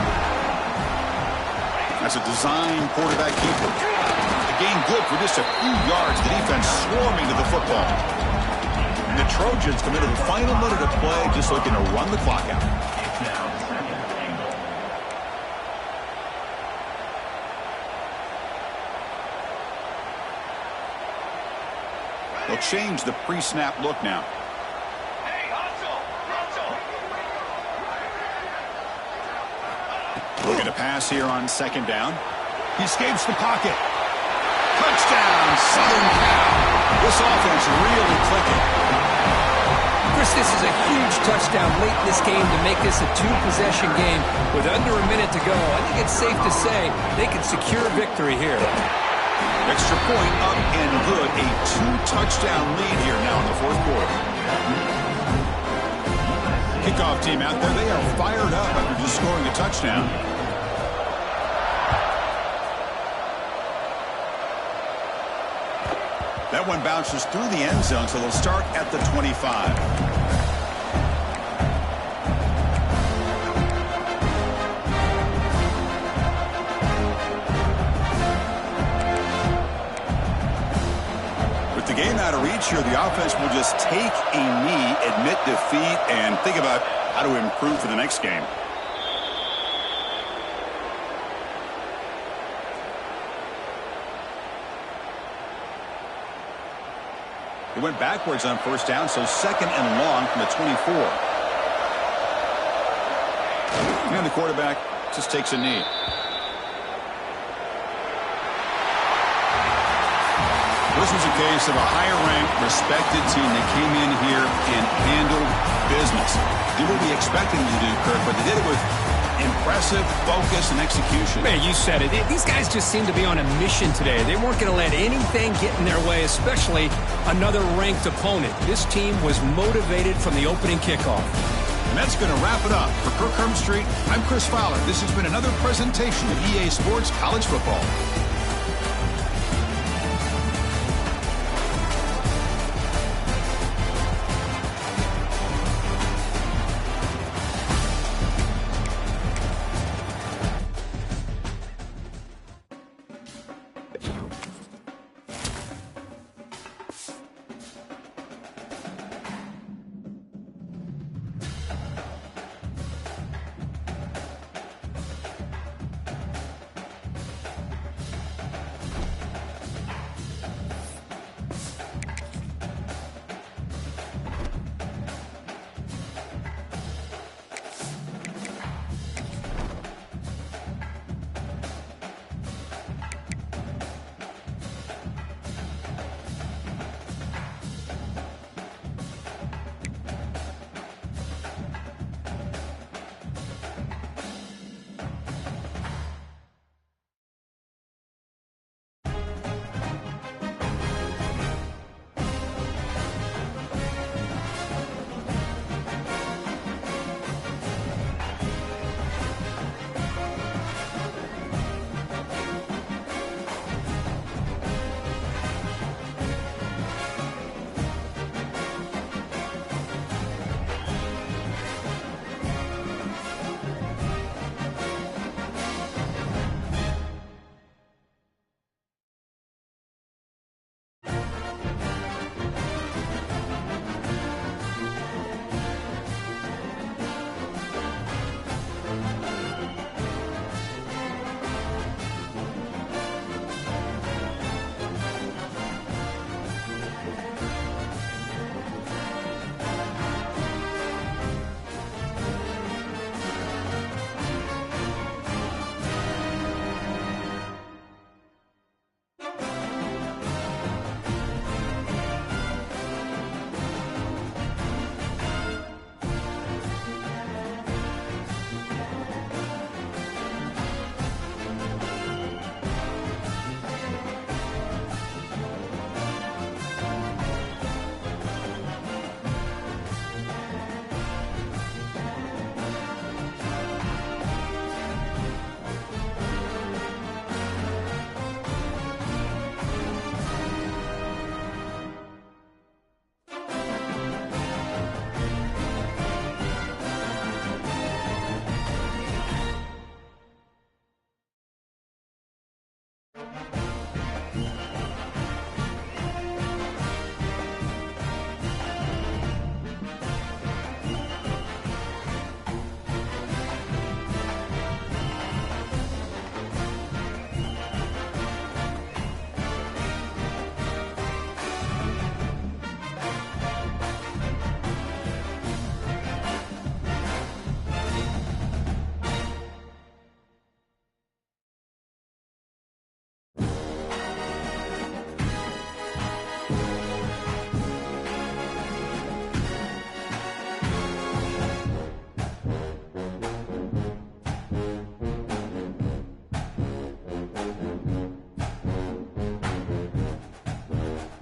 That's a design quarterback keeper. The game good for just a few yards. The defense swarming to the football. And the Trojans come into the final minute of play just looking to run the clock out. They'll change the pre-snap look now. Looking to pass here on second down. He escapes the pocket. Touchdown, Southern Cal. This offense really clicking. Chris, this is a huge touchdown late in this game to make this a two-possession game with under a minute to go. I think it's safe to say they can secure victory here. Extra point up and good. A two-touchdown lead here now in the fourth quarter. Kickoff team out there. They are fired up after just scoring a touchdown. That one bounces through the end zone, so they'll start at the 25. With the game out of reach here, the offense will just take a knee, admit defeat, and think about how to improve for the next game. It went backwards on first down, so second and long from the 24. And the quarterback just takes a knee. This was a case of a higher-ranked, respected team that came in here and handled business. Did what we expected them to do, Kirk, but they did it with impressive focus and execution. Man, you said it. These guys just seem to be on a mission today. They weren't going to let anything get in their way, especially another ranked opponent. This team was motivated from the opening kickoff. And that's going to wrap it up. For Kirk Street, I'm Chris Fowler. This has been another presentation of EA Sports College Football.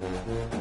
Ncaaf25.